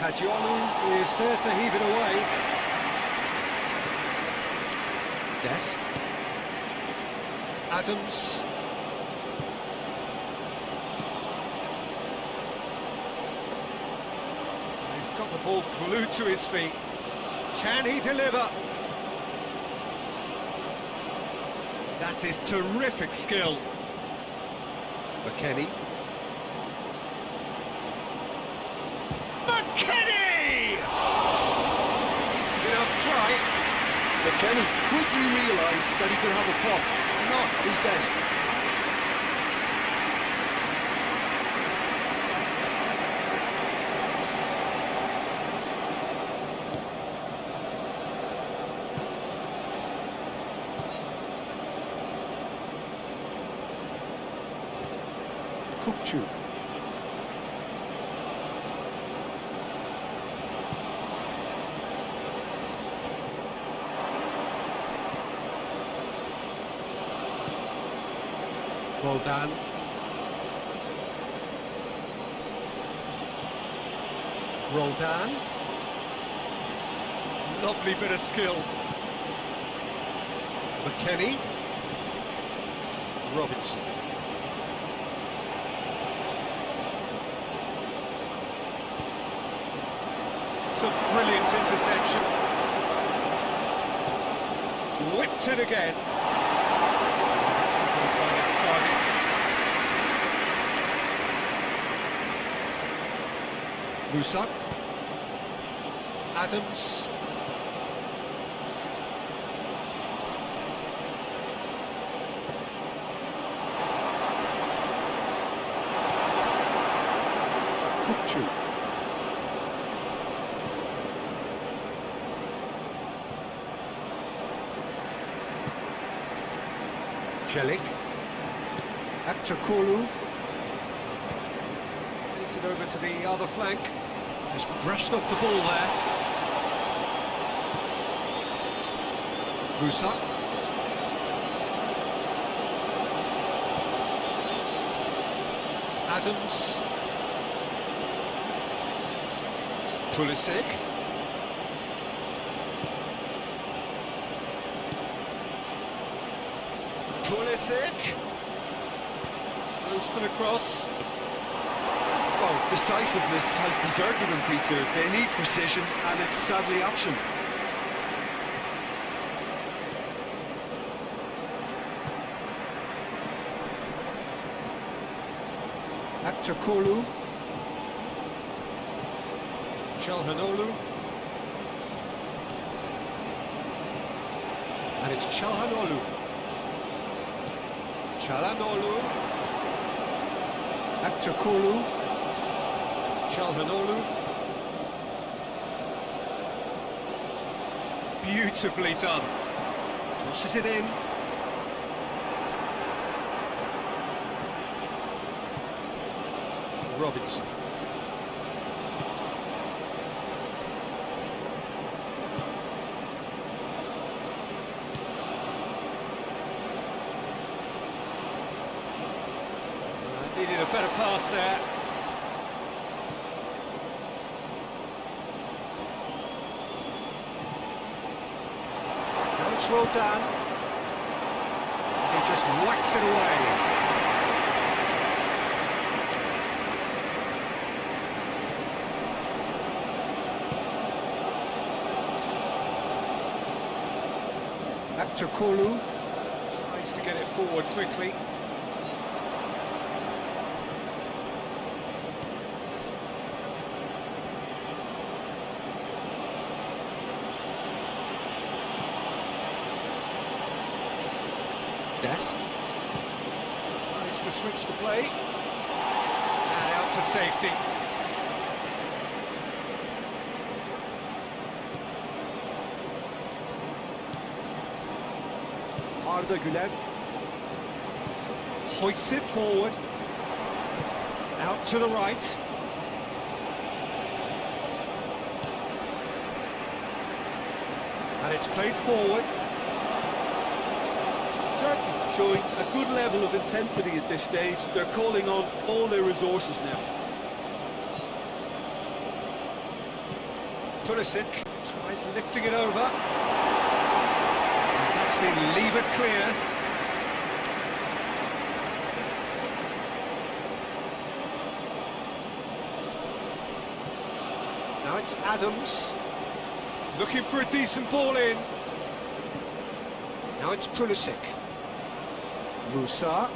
Kajolu is there to heave it away. Dest. Adams. He's got the ball glued to his feet. Can he deliver? That is terrific skill. McKennie. McKennie! Decent enough try. McKennie quickly realised that he could have a pop. Not his best. Kukçu. Roldan. Roldan. Lovely bit of skill. McKennie. Robinson. It's a brilliant interception. Whipped it again. It's not going to find its target. Musa. Adams. Kukçu. Çelik. Akçakolu. Takes it over to the other flank. Just brushed off the ball there. Musa. Adams. Pulisic. Pulisic. Goes for the cross. Well, decisiveness has deserted them, Peter. They need precision, and it's sadly option. Akçakolu. Çalhanoğlu. And it's Çalhanoğlu. Çalhanoğlu. Akçakolu. Çalhanoğlu. Beautifully done. Crosses it in. Robinson. Needed a better pass there. Now it's rolled down. He just whacks it away. Akçakolu. Tries to get it forward quickly. Dest. Tries to switch the play. And out to safety. Arda Güler. Hoists it forward. Out to the right. And it's played forward. Turkey showing a good level of intensity at this stage. They're calling on all their resources now. Pulisic tries lifting it over. And that's been levered clear. Now it's Adams. Looking for a decent ball in. Now it's Pulisic. Musa.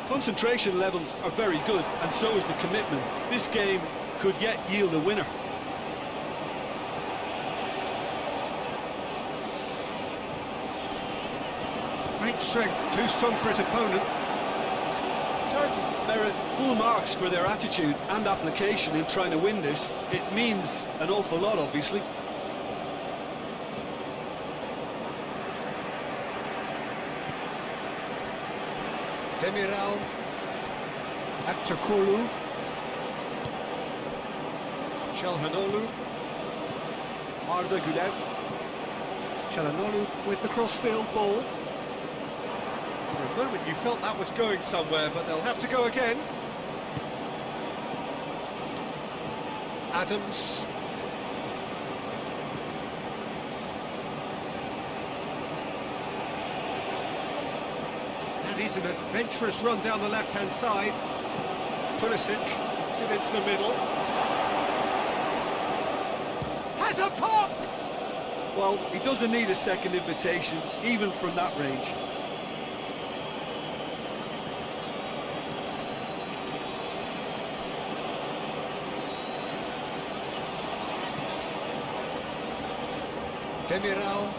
Concentration levels are very good, and so is the commitment. This game could yet yield a winner. Great strength, too strong for his opponent. Turkey merit full marks for their attitude and application in trying to win this. It means an awful lot, obviously. Demiral. Akçakolu. Çalhanoğlu. Arda Güler. Çalhanoğlu with the cross-field ball. For a moment you felt that was going somewhere, but they'll have to go again. Adams. And he's an adventurous run down the left-hand side. Pulisic gets it into the middle. Has a pop! Well, he doesn't need a second invitation, even from that range. Demiral.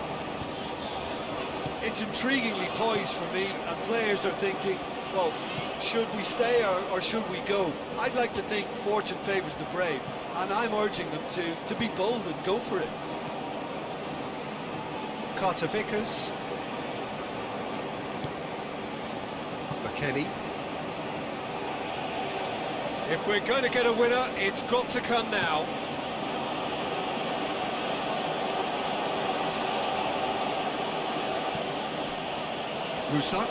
It's intriguingly poised for me, and players are thinking, well, should we stay or should we go? I'd like to think fortune favours the brave, and I'm urging them to be bold and go for it. Carter Vickers. McKennie. If we're going to get a winner, it's got to come now. Musa.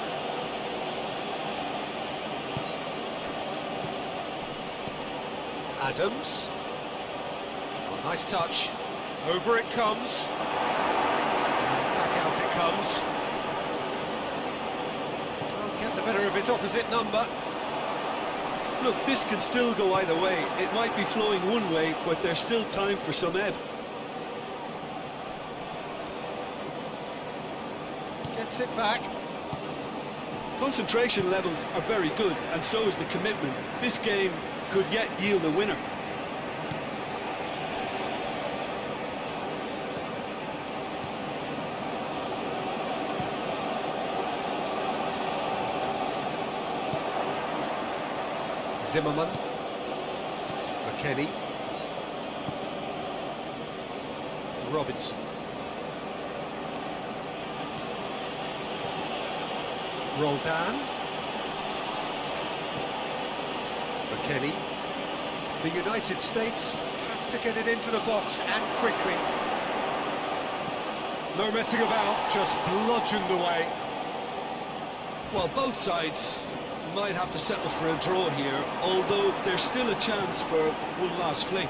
Adams. Oh, nice touch. Over it comes. Back out it comes. Can't get the better of his opposite number. Look, this can still go either way. It might be flowing one way, but there's still time for some ebb. Gets it back. Concentration levels are very good, and so is the commitment. This game could yet yield a winner. Zimmerman. McKennie. Robinson. Roldan. McKennie. The United States have to get it into the box and quickly. No messing about, just bludgeoned away. Well, both sides might have to settle for a draw here, although there's still a chance for one last fling.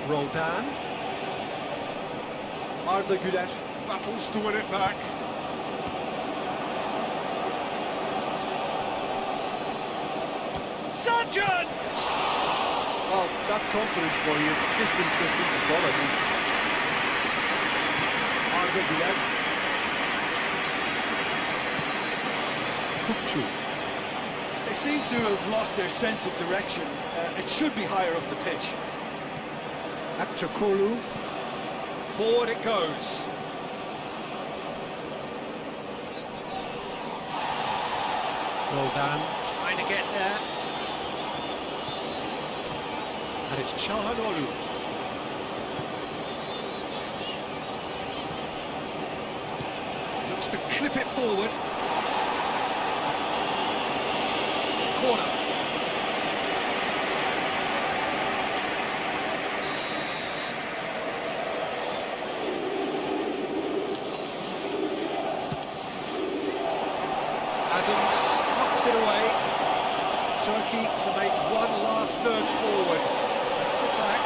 Roldan. Arda Güler. Battles to win it back. Sargent! Well, that's confidence for you. Distance doesn't even bother me. Arda Güler. Kukçu. They seem to have lost their sense of direction. It should be higher up the pitch. Akçakolu. Forward it goes. Roldan trying to get there. And it's Çalhanoğlu. Looks to clip it forward. Corner. Adams knocks it away. Turkey to make one last surge forward. Gets it back.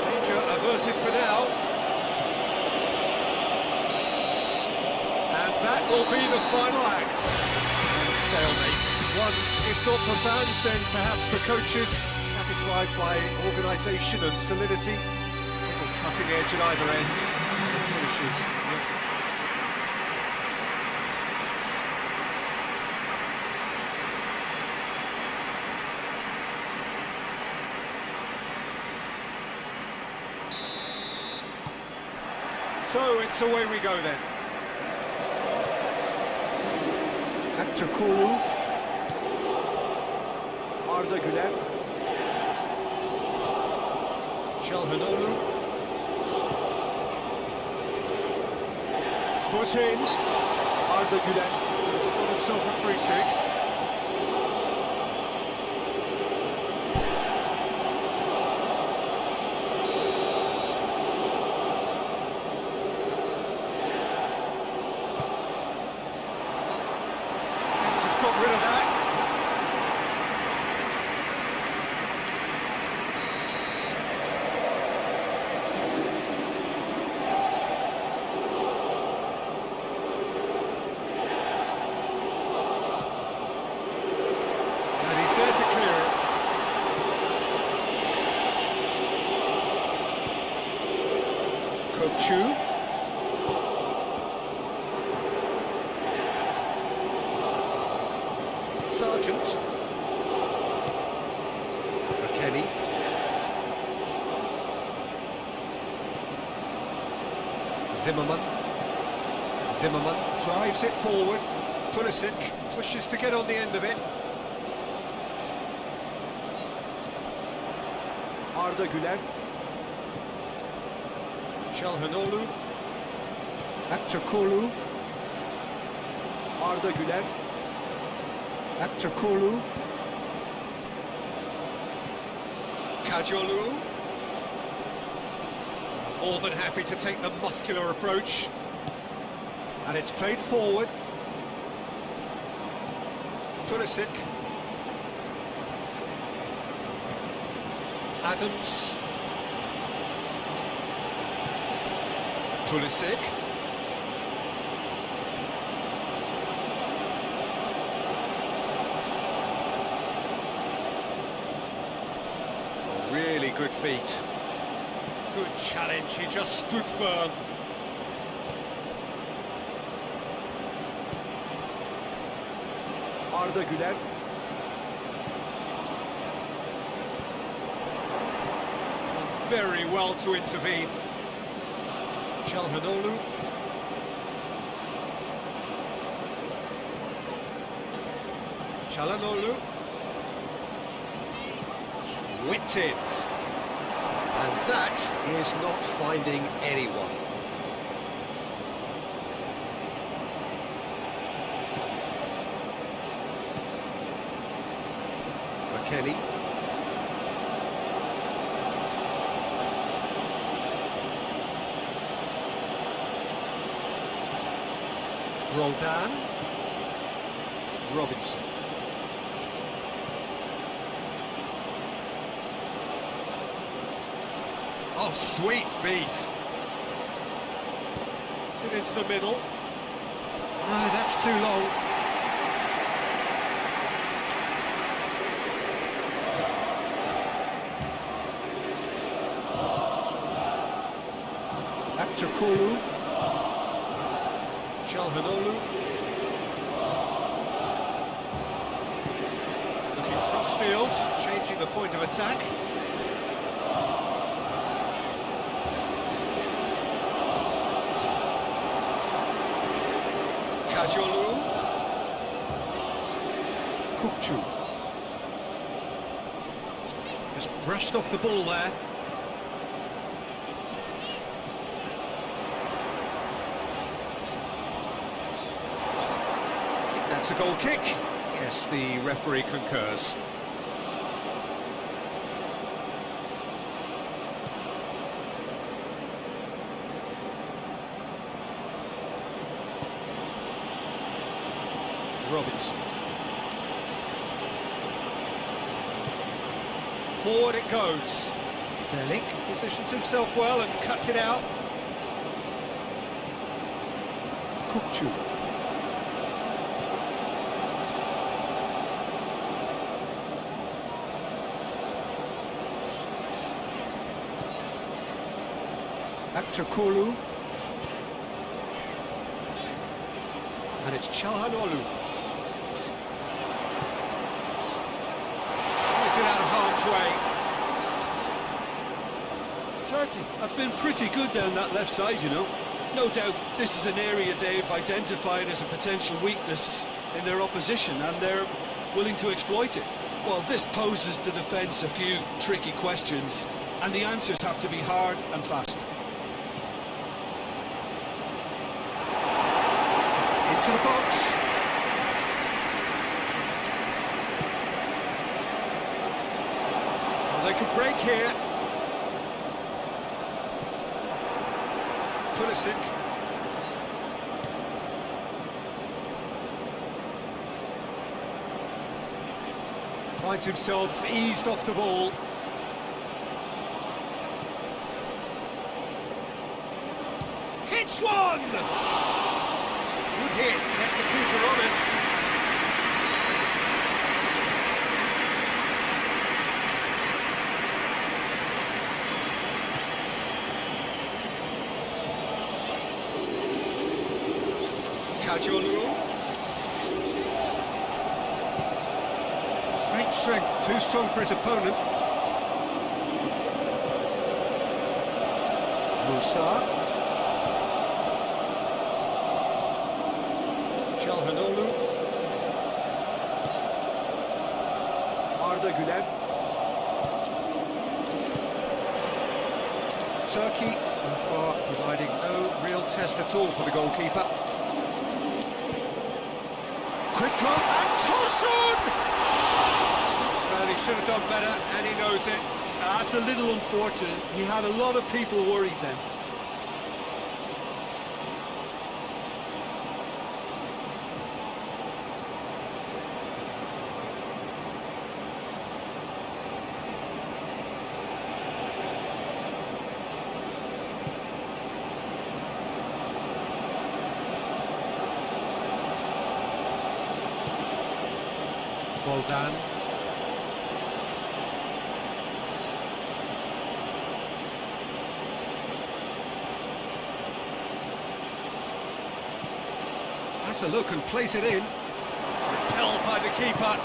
Danger averted for now. And that will be the final act. Stalemate. One, if not for fans, then perhaps for coaches, satisfied by organisation and solidity. Cutting edge at either end. Finishes. So it's away we go then. Akçakolu. Arda Güler. Çalhanoğlu. Foot in. Arda Güler. He's got himself a free kick. He's got rid of that. And he's there to clear it. Kokchu. Sargent. McKennie. Zimmerman. Zimmerman drives it forward. Pulisic pushes to get on the end of it. Arda Güler. Çalhanoğlu. Akçakolu. Arda Güler. Akçakolu. Kajolu. More than happy to take the muscular approach. And it's played forward. Pulisic. Adams. Pulisic. Really good feet. Good challenge, he just stood firm. Arda Güler. Done very well to intervene. Çalhanoğlu. Çalhanoğlu. Whipped in. And that is not finding anyone. McKennie. Roldan. Robinson. Oh, sweet feet. It's it into the middle. No, that's too long. Akçakolu. Çalhanoğlu. Looking cross-field, changing the point of attack. Kajolu. Kokchu. Just brushed off the ball there. I think that's a goal kick. Yes, the referee concurs. Robinson. Forward it goes. Selik positions himself well and cuts it out. Kokchu. Akçakolu. And it's Çalhanoğlu. Is it out of harm's way? Turkey have been pretty good down that left side, you know. No doubt this is an area they've identified as a potential weakness in their opposition, and they're willing to exploit it. Well, this poses the defence a few tricky questions, and the answers have to be hard and fast. Into the box. Well, they could break here. Pulisic. Finds himself eased off the ball. Hits one! Good hit, kept the keeper honest. Kajolu. Great strength, too strong for his opponent. Musa. Çalhanoğlu. Arda Güler. Turkey, so far, providing no real test at all for the goalkeeper. Quick drop, and Tosun! Well, he should have done better, and he knows it. That's a little unfortunate. He had a lot of people worried then. Well done. That's a look and place it in. Repelled by the keeper.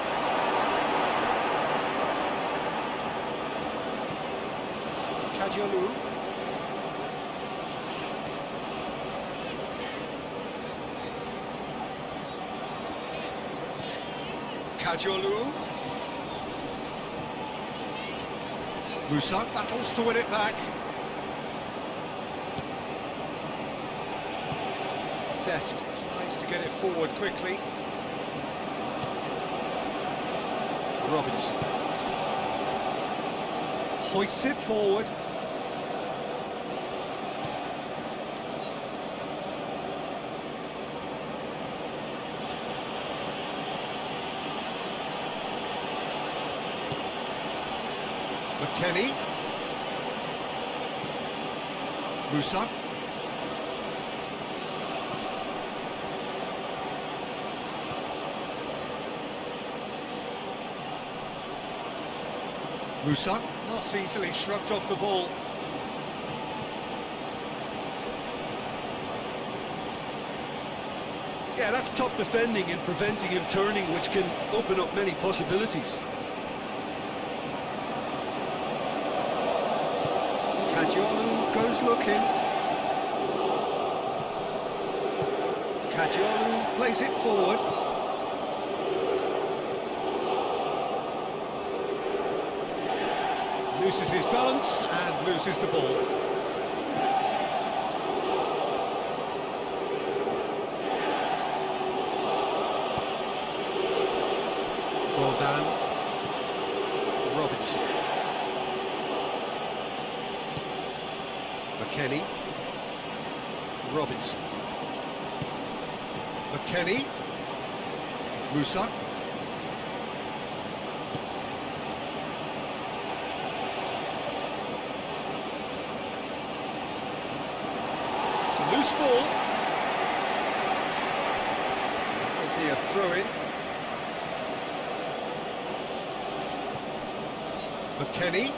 Kajolu. Kajolu. Musa battles to win it back. Dest tries to get it forward quickly. Robinson hoists it forward. McKennie. Musa. Musa, not easily shrugged off the ball. Yeah, that's top defending and preventing him turning, which can open up many possibilities. Kajolu goes looking. Kajolu plays it forward. Loses his balance and loses the ball. Well done. Robinson. McKennie. Robinson. McKennie. Musa. It's a loose ball. It'll be a throw-in. McKennie.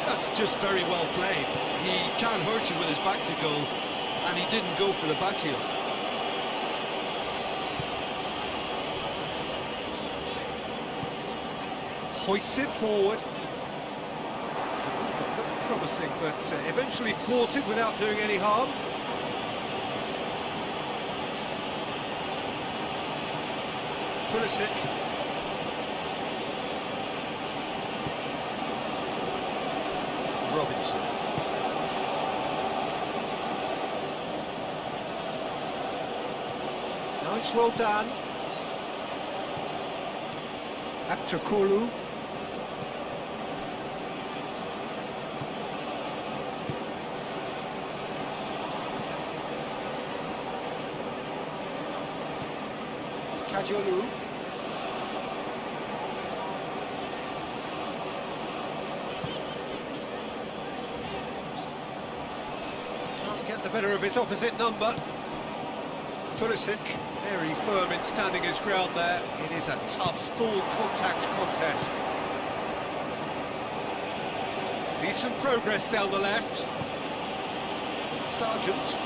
That's just very well played. He can't hurt you with his back to goal, and he didn't go for the back heel. Hoists it forward. Looked promising, but eventually thwarted without doing any harm. Pulisic. Robinson. Now it's Roldan. Aktakolu. Kajolu. Can't get the better of his opposite number. Pulisic, very firm in standing his ground there. It is a tough, full contact contest. Decent progress down the left. Sargent.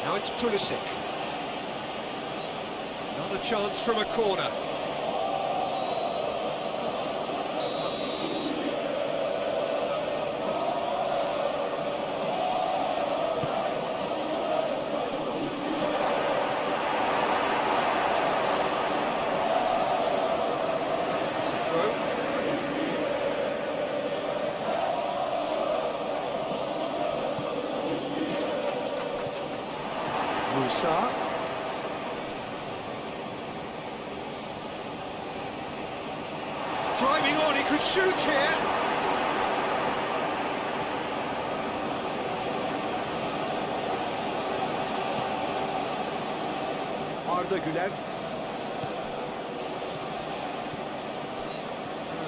Now it's Pulisic. Another chance from a corner. It's a throw. Musa. Driving on, he could shoot here. Arda Güler.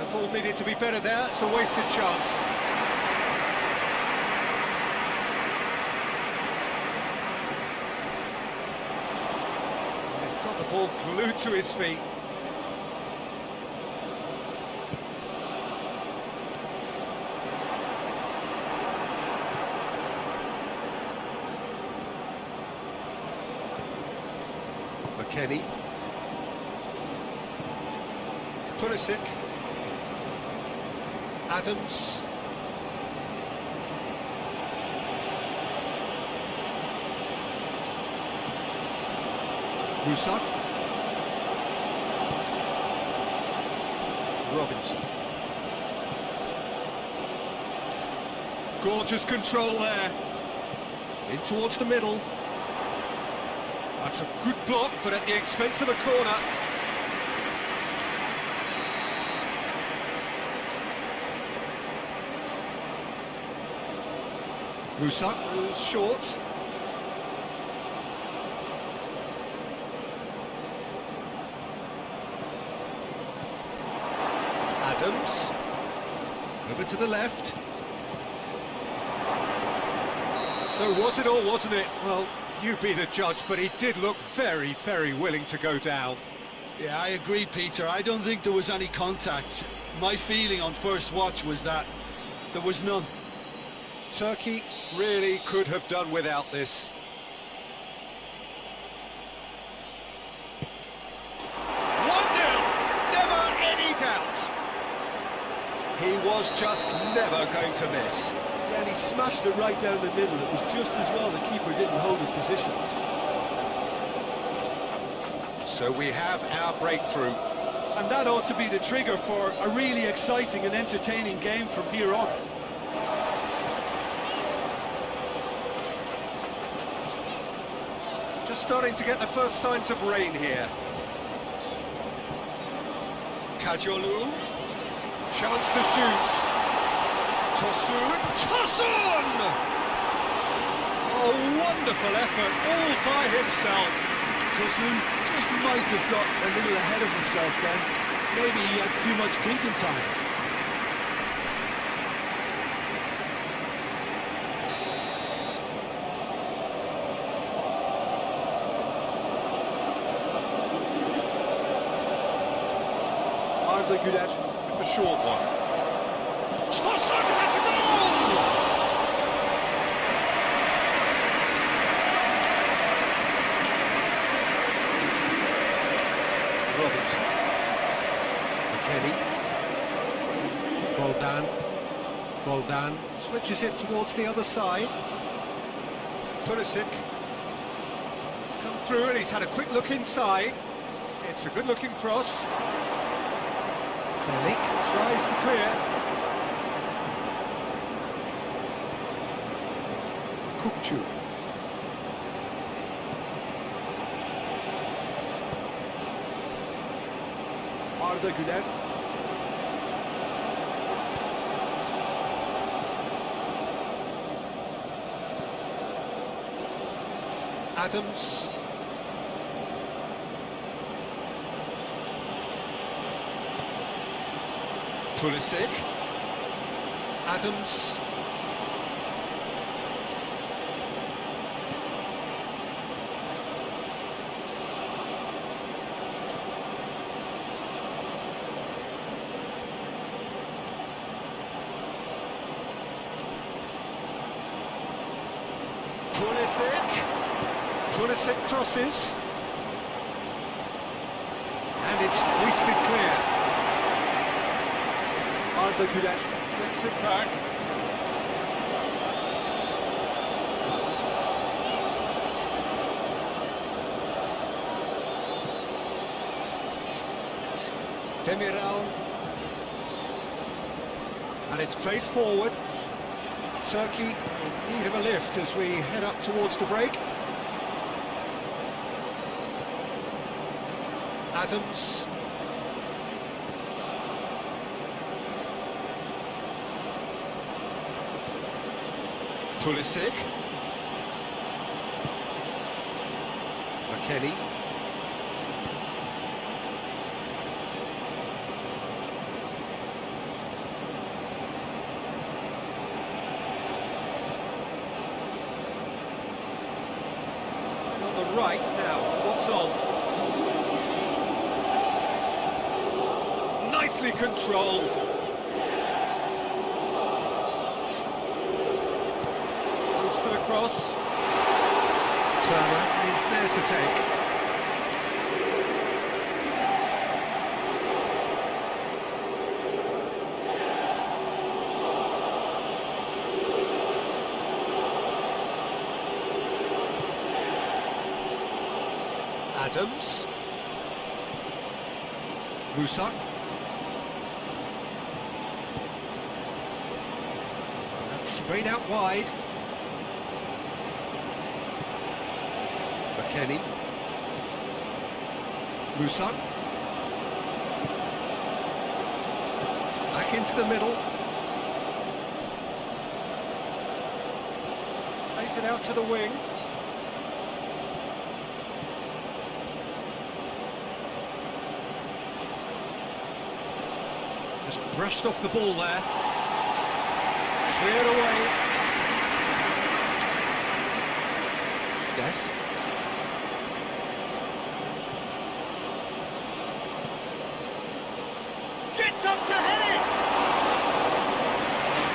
The ball needed to be better there, it's a wasted chance. He's got the ball glued to his feet. McKennie. Pulisic. Adams. Musa. Robinson. Gorgeous control there. In towards the middle. That's a good block, but at the expense of a corner. Musa is short. Adams. Over to the left. So was it or wasn't it? Well, you be the judge, but he did look very, very willing to go down. Yeah, I agree, Peter. I don't think there was any contact. My feeling on first watch was that there was none. Turkey really could have done without this. Never any doubt. He was just never going to miss. Yeah, and he smashed it right down the middle. It was just as well the keeper didn't hold his position. So we have our breakthrough. And that ought to be the trigger for a really exciting and entertaining game from here on. Just starting to get the first signs of rain here. Kajolu. Chance to shoot. Tosun! A wonderful effort, all by himself. Tosun just might have got a little ahead of himself then. Maybe he had too much thinking time. Arda Güler. With the short one. Tosun has a goal! Robinson. McKennie. Roldan switches it towards the other side. Pulisic. It's come through and he's had a quick look inside. It's a good-looking cross. Selik tries to clear. Kukçu. Arda Güler. Adams. Pulisic. Adams. Pulisic crosses. And it's hoisted clear. Arda Güler. Gets it back. Demiral. And it's played forward. Turkey in need of a lift as we head up towards the break. Adams. Pulisic. McKennie. On the right now, what's on? Nicely controlled. Goes for the cross. Turner is there to take. Adams. Musa. That's sprayed out wide. McKennie. Musa. Back into the middle. Plays it out to the wing. Just brushed off the ball there. Cleared away. Dest. Gets up to head it!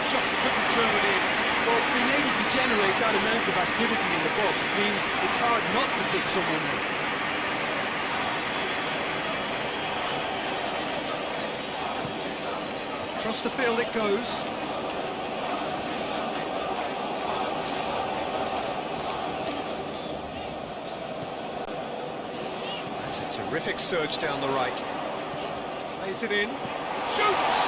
Just couldn't throw it in. Well, being able to generate that amount of activity in the box means it's hard not to pick someone there. Across the field it goes. That's a terrific surge down the right. Plays it in. Shoots!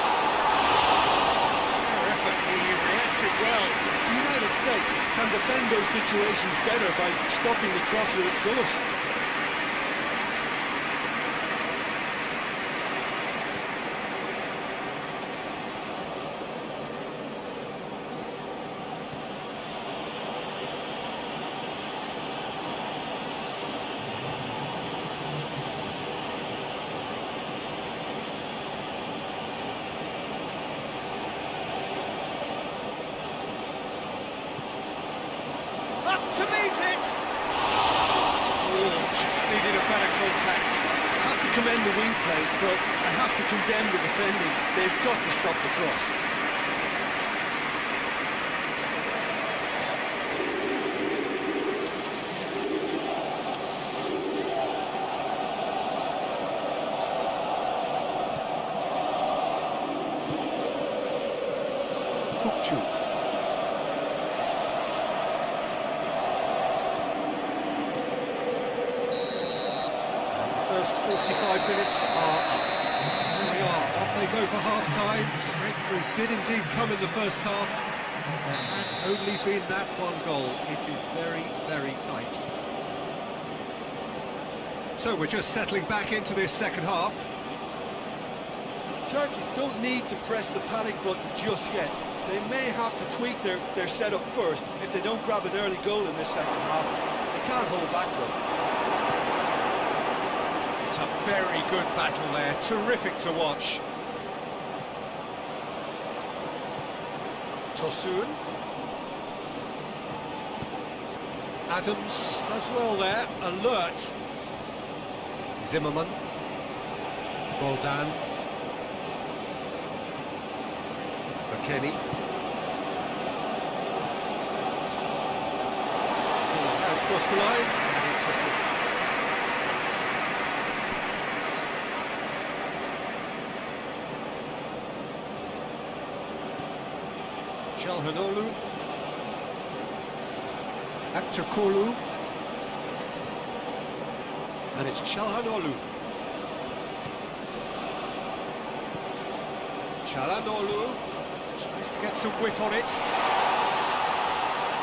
Fair effort, he reacted well. The United States can defend those situations better by stopping the crosser at source. Up to meet it! Oh, just needed a better contact. I have to commend the wing play, but I have to condemn the defending. They've got to stop the cross. Kukçu. first 45 minutes are up. There we are, off they go for half-time. The breakthrough did indeed come in the first half. There has only been that one goal. It is very, very tight. So we're just settling back into this second half. Turkey don't need to press the panic button just yet. They may have to tweak their setup first. If they don't grab an early goal in this second half, they can't hold back though. It's a very good battle there, terrific to watch. Tosun. Adams does well there, alert. Zimmerman. Boldan. McKennie. Has crossed the line, and it's a free. Çalhanoğlu. Akçakolu. And it's Çalhanoğlu. Çalhanoğlu tries to get some whip on it.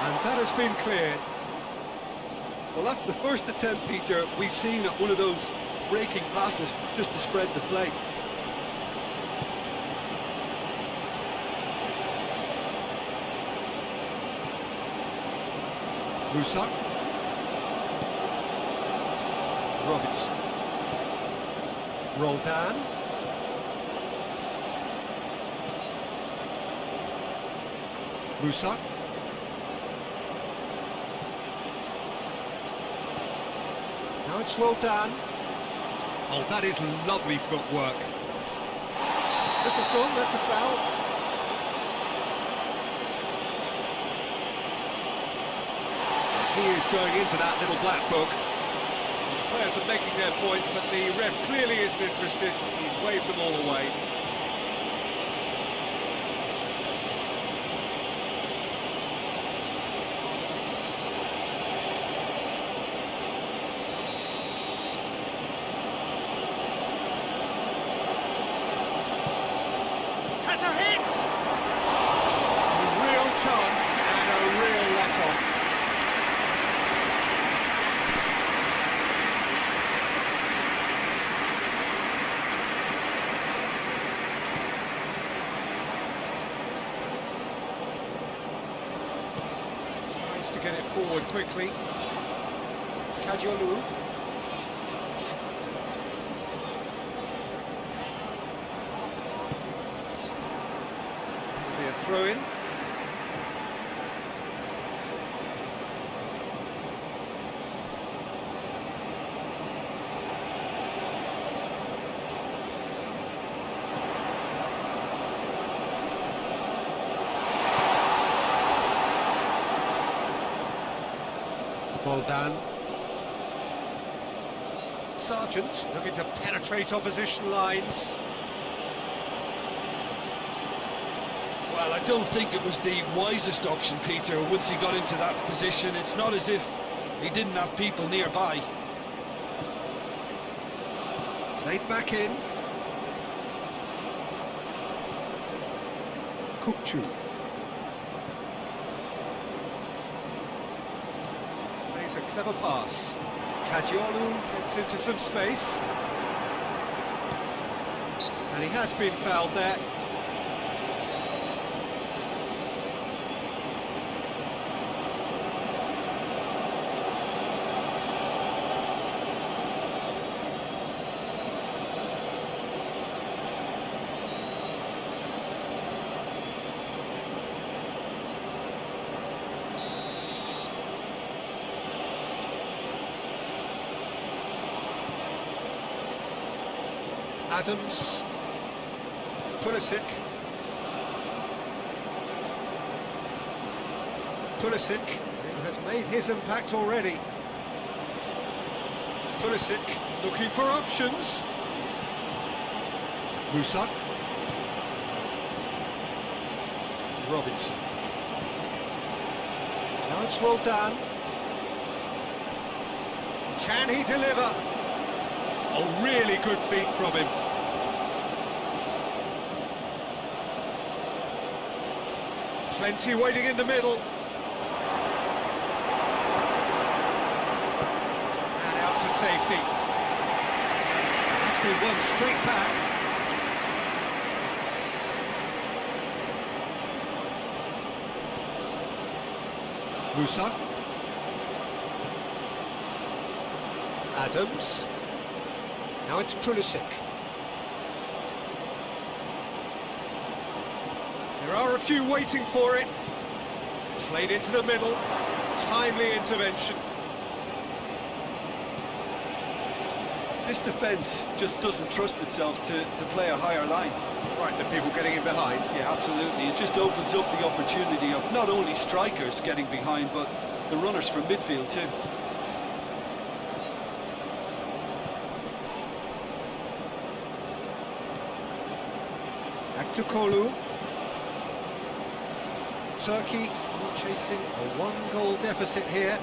And that has been cleared. Well, that's the first attempt, Peter, we've seen at one of those breaking passes just to spread the play. Musa. Robinson. Roldan. Musa. Now it's Roldan. Oh, that is lovely footwork. This has gone, that's a foul. He is going into that little black book. The players are making their point, but the ref clearly isn't interested. He's waved them all away. Has a hit! A real chance and a real let-off. Tries to get it forward quickly. Kajolu. Be a throw-in. Boldan. Sargent looking to penetrate opposition lines. Well, I don't think it was the wisest option, Peter, once he got into that position. It's not as if he didn't have people nearby. Played back in. Kukçu. Plays a clever pass. Kajolu gets into some space. And he has been fouled there. Adams. Pulisic. Pulisic, who has made his impact already. Pulisic, looking for options. Musa. Robinson. Now it's Roldan. Can he deliver? Oh, really good feet from him. Plenty waiting in the middle. And out to safety. That's been won straight back. Musa. Adams. Now it's Pulisic. There are a few waiting for it. Played into the middle. Timely intervention. This defence just doesn't trust itself to play a higher line. Frightened of people getting in behind. Yeah, absolutely. It just opens up the opportunity of not only strikers getting behind, but the runners from midfield too. Back to Kolu. Turkey still chasing a one-goal deficit here.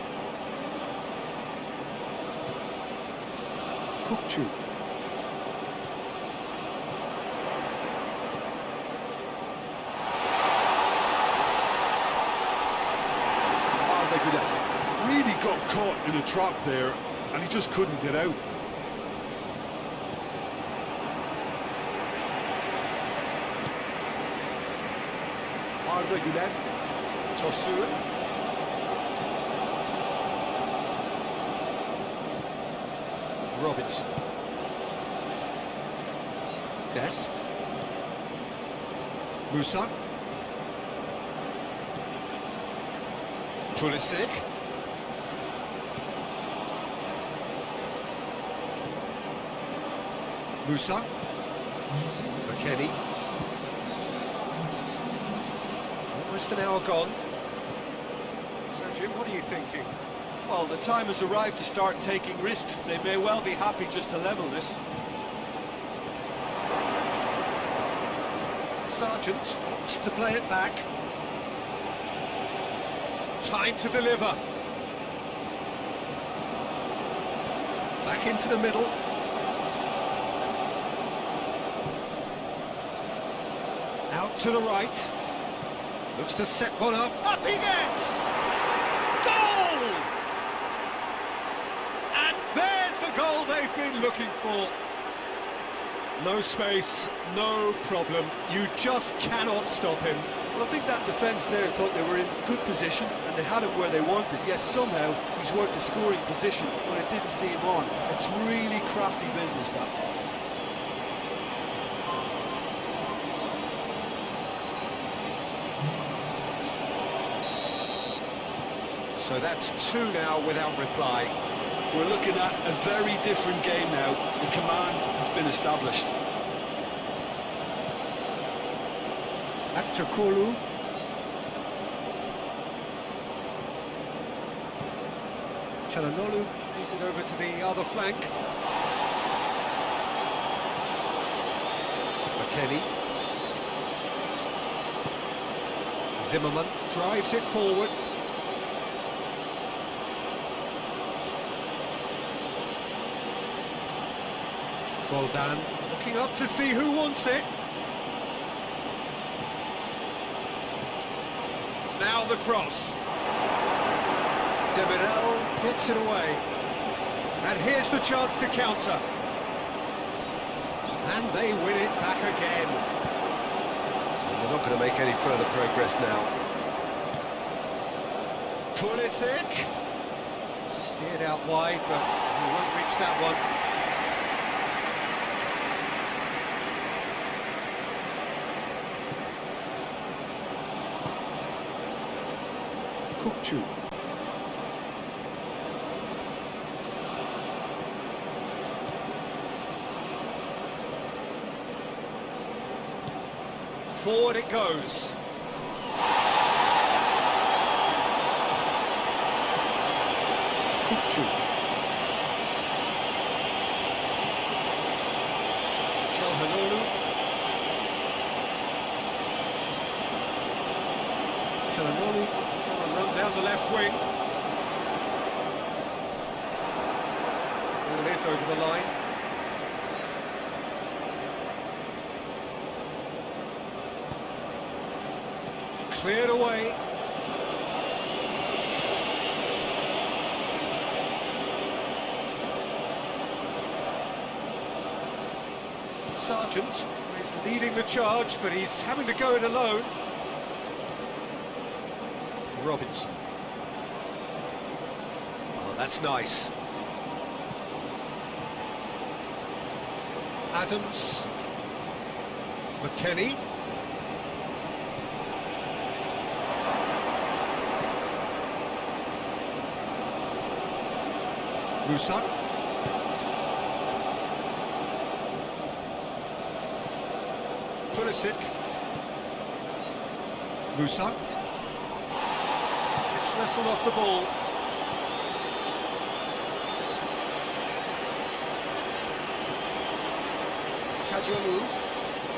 Kukçu. Really got caught in a trap there, and he just couldn't get out. Arda Güler. Tosun. Robinson. Dest. Musa. Pulisic. Musa. McKennie. Almost an hour gone. So, Jim, what are you thinking? Well, the time has arrived to start taking risks. They may well be happy just to level this. Sargent opts to play it back. Time to deliver. Back into the middle. Out to the right. Looks to set one up. Up he gets! Goal! And there's the goal they've been looking for. No space, no problem. You just cannot stop him. Well, I think that defence there thought they were in good position and they had him where they wanted, yet somehow he's worked a scoring position when it didn't see him on. It's really crafty business, that. So that's two now without reply. We're looking at a very different game now. The command has been established. Back to Kolu. Çalhanoğlu plays it over to the other flank. McKennie. Zimmerman drives it forward. Roldan looking up to see who wants it. Now the cross. Demirel gets it away. And here's the chance to counter. And they win it back again. And they're not going to make any further progress now. Pulisic. Steered out wide, but he won't reach that one. Kukçu. Forward it goes. Kukçu. Çalhanoğlu. Çalhanoğlu. Run down the left wing. All this over the line. Cleared away. Sargent is leading the charge, but he's having to go it alone. Robinson. Oh, that's nice. Adams. McKennie. Musa. Pulisic. Musa. Gets wrestled off the ball. Kajalu.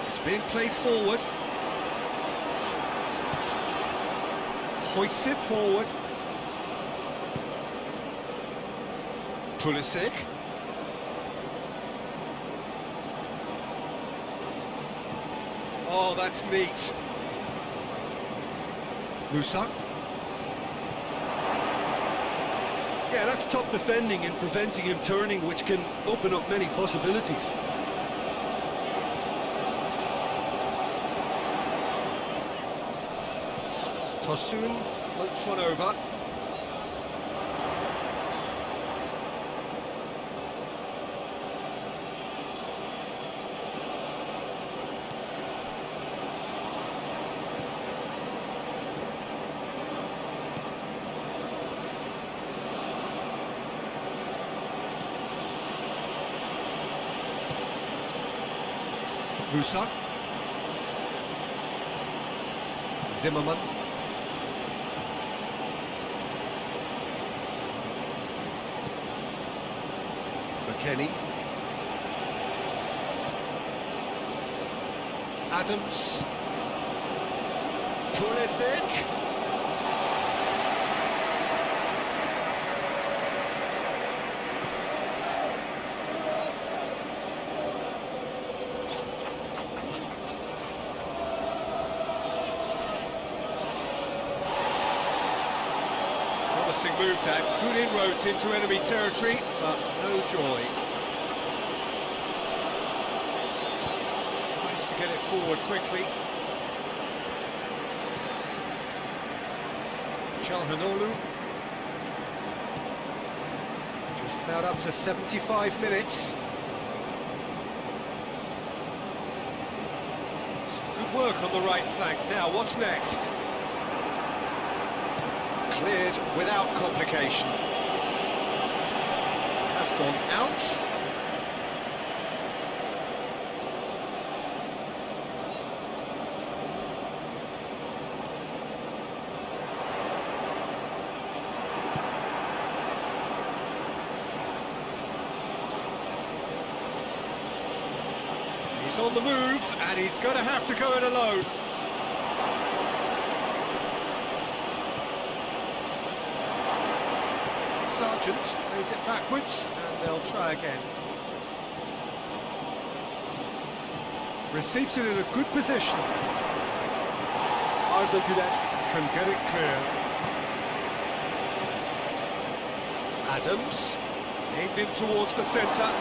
It's being played forward. Hoists it forward. Pulisic. Oh, that's neat. Musa. Yeah, that's top defending and preventing him turning, which can open up many possibilities. Tosun floats one over. Musa. Zimmerman. McKennie. Adams. Pulisic. Promising move that. Good inroads into enemy territory, but no joy. Tries to get it forward quickly. Calhanoglu. Just about up to 75 minutes. Some good work on the right flank. Now, what's next? Cleared without complication. Has gone out. He's on the move, and he's going to have to go it alone. Sargent plays it backwards, and they'll try again. Receives it in a good position. Arda Güler. Can get it clear. Adams, aimed in towards the centre.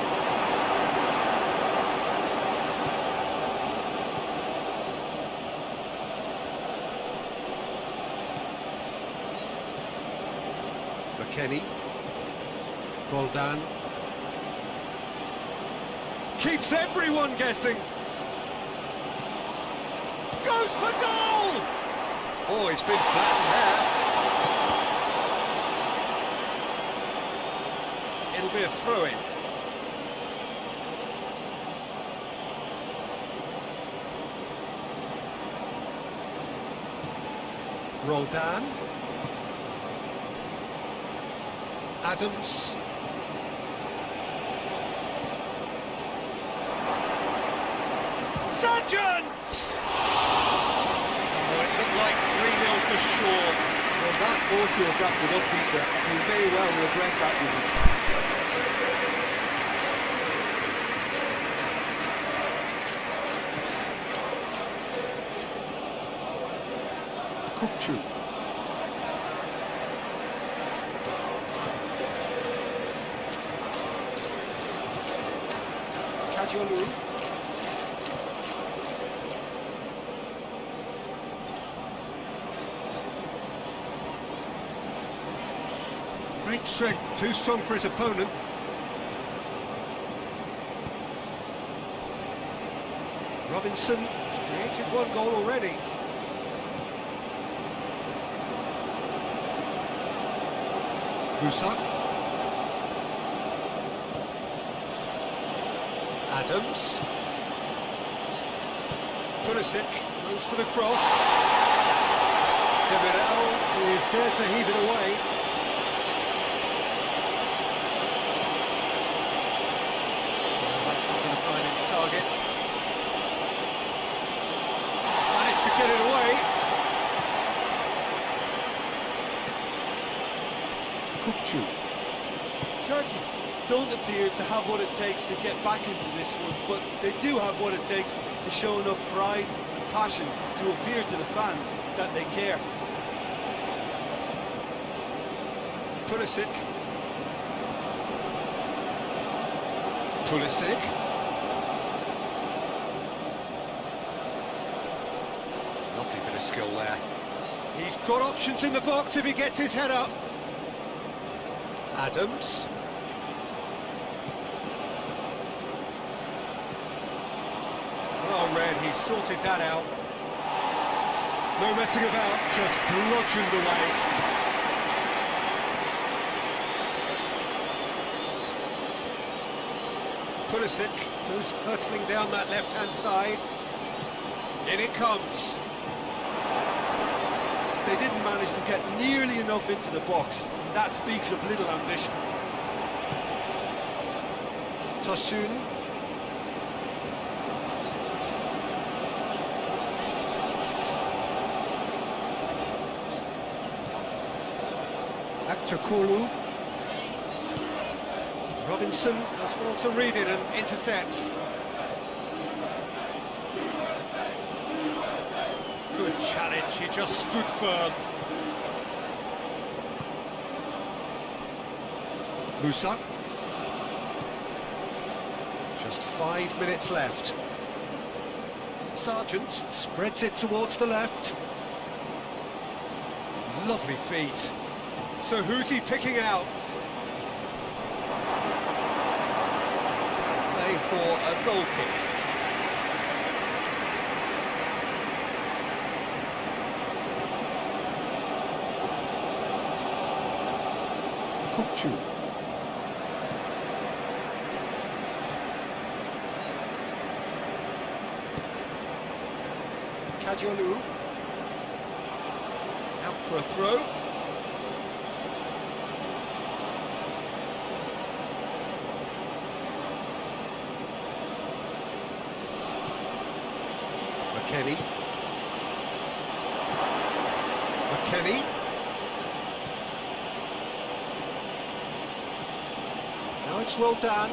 McKennie. Roldan. Keeps everyone guessing. Goes for goal! Oh, he's been flattened there. It'll be a throw-in. Roldan. Adams. Sargent! Oh, it looked like 3-0 for sure. Well, that ought to have wrapped it up, Peter. He may well regret that one. Cooktrue. Kajolu. Great strength, too strong for his opponent. Robinson has created one goal already. Musa. Adams. Pulisic goes for the cross. Demirel is there to heave it away. That's not going to find its target. Managed to get it away. Cooktrue. Turkey don't appear to have what it takes to get back into this one, but they do have what it takes to show enough pride and passion to appear to the fans that they care. Pulisic. Pulisic. Lovely bit of skill there. He's got options in the box if he gets his head up. Adams. Well read, he sorted that out. No messing about, just bludgeoned away. Pulisic goes hurtling down that left-hand side. In it comes. They didn't manage to get nearly enough into the box, and that speaks of little ambition. Tosun. Back to Kulu. Robinson does well to read it and intercepts. Good challenge, he just stood firm. Musa. Just 5 minutes left. Sargent spreads it towards the left. Lovely feet. So who's he picking out? Play for a goal kick. Cooktrue. Kajolu. Out for a throw. McKennie. McKennie. Now it's rolled down.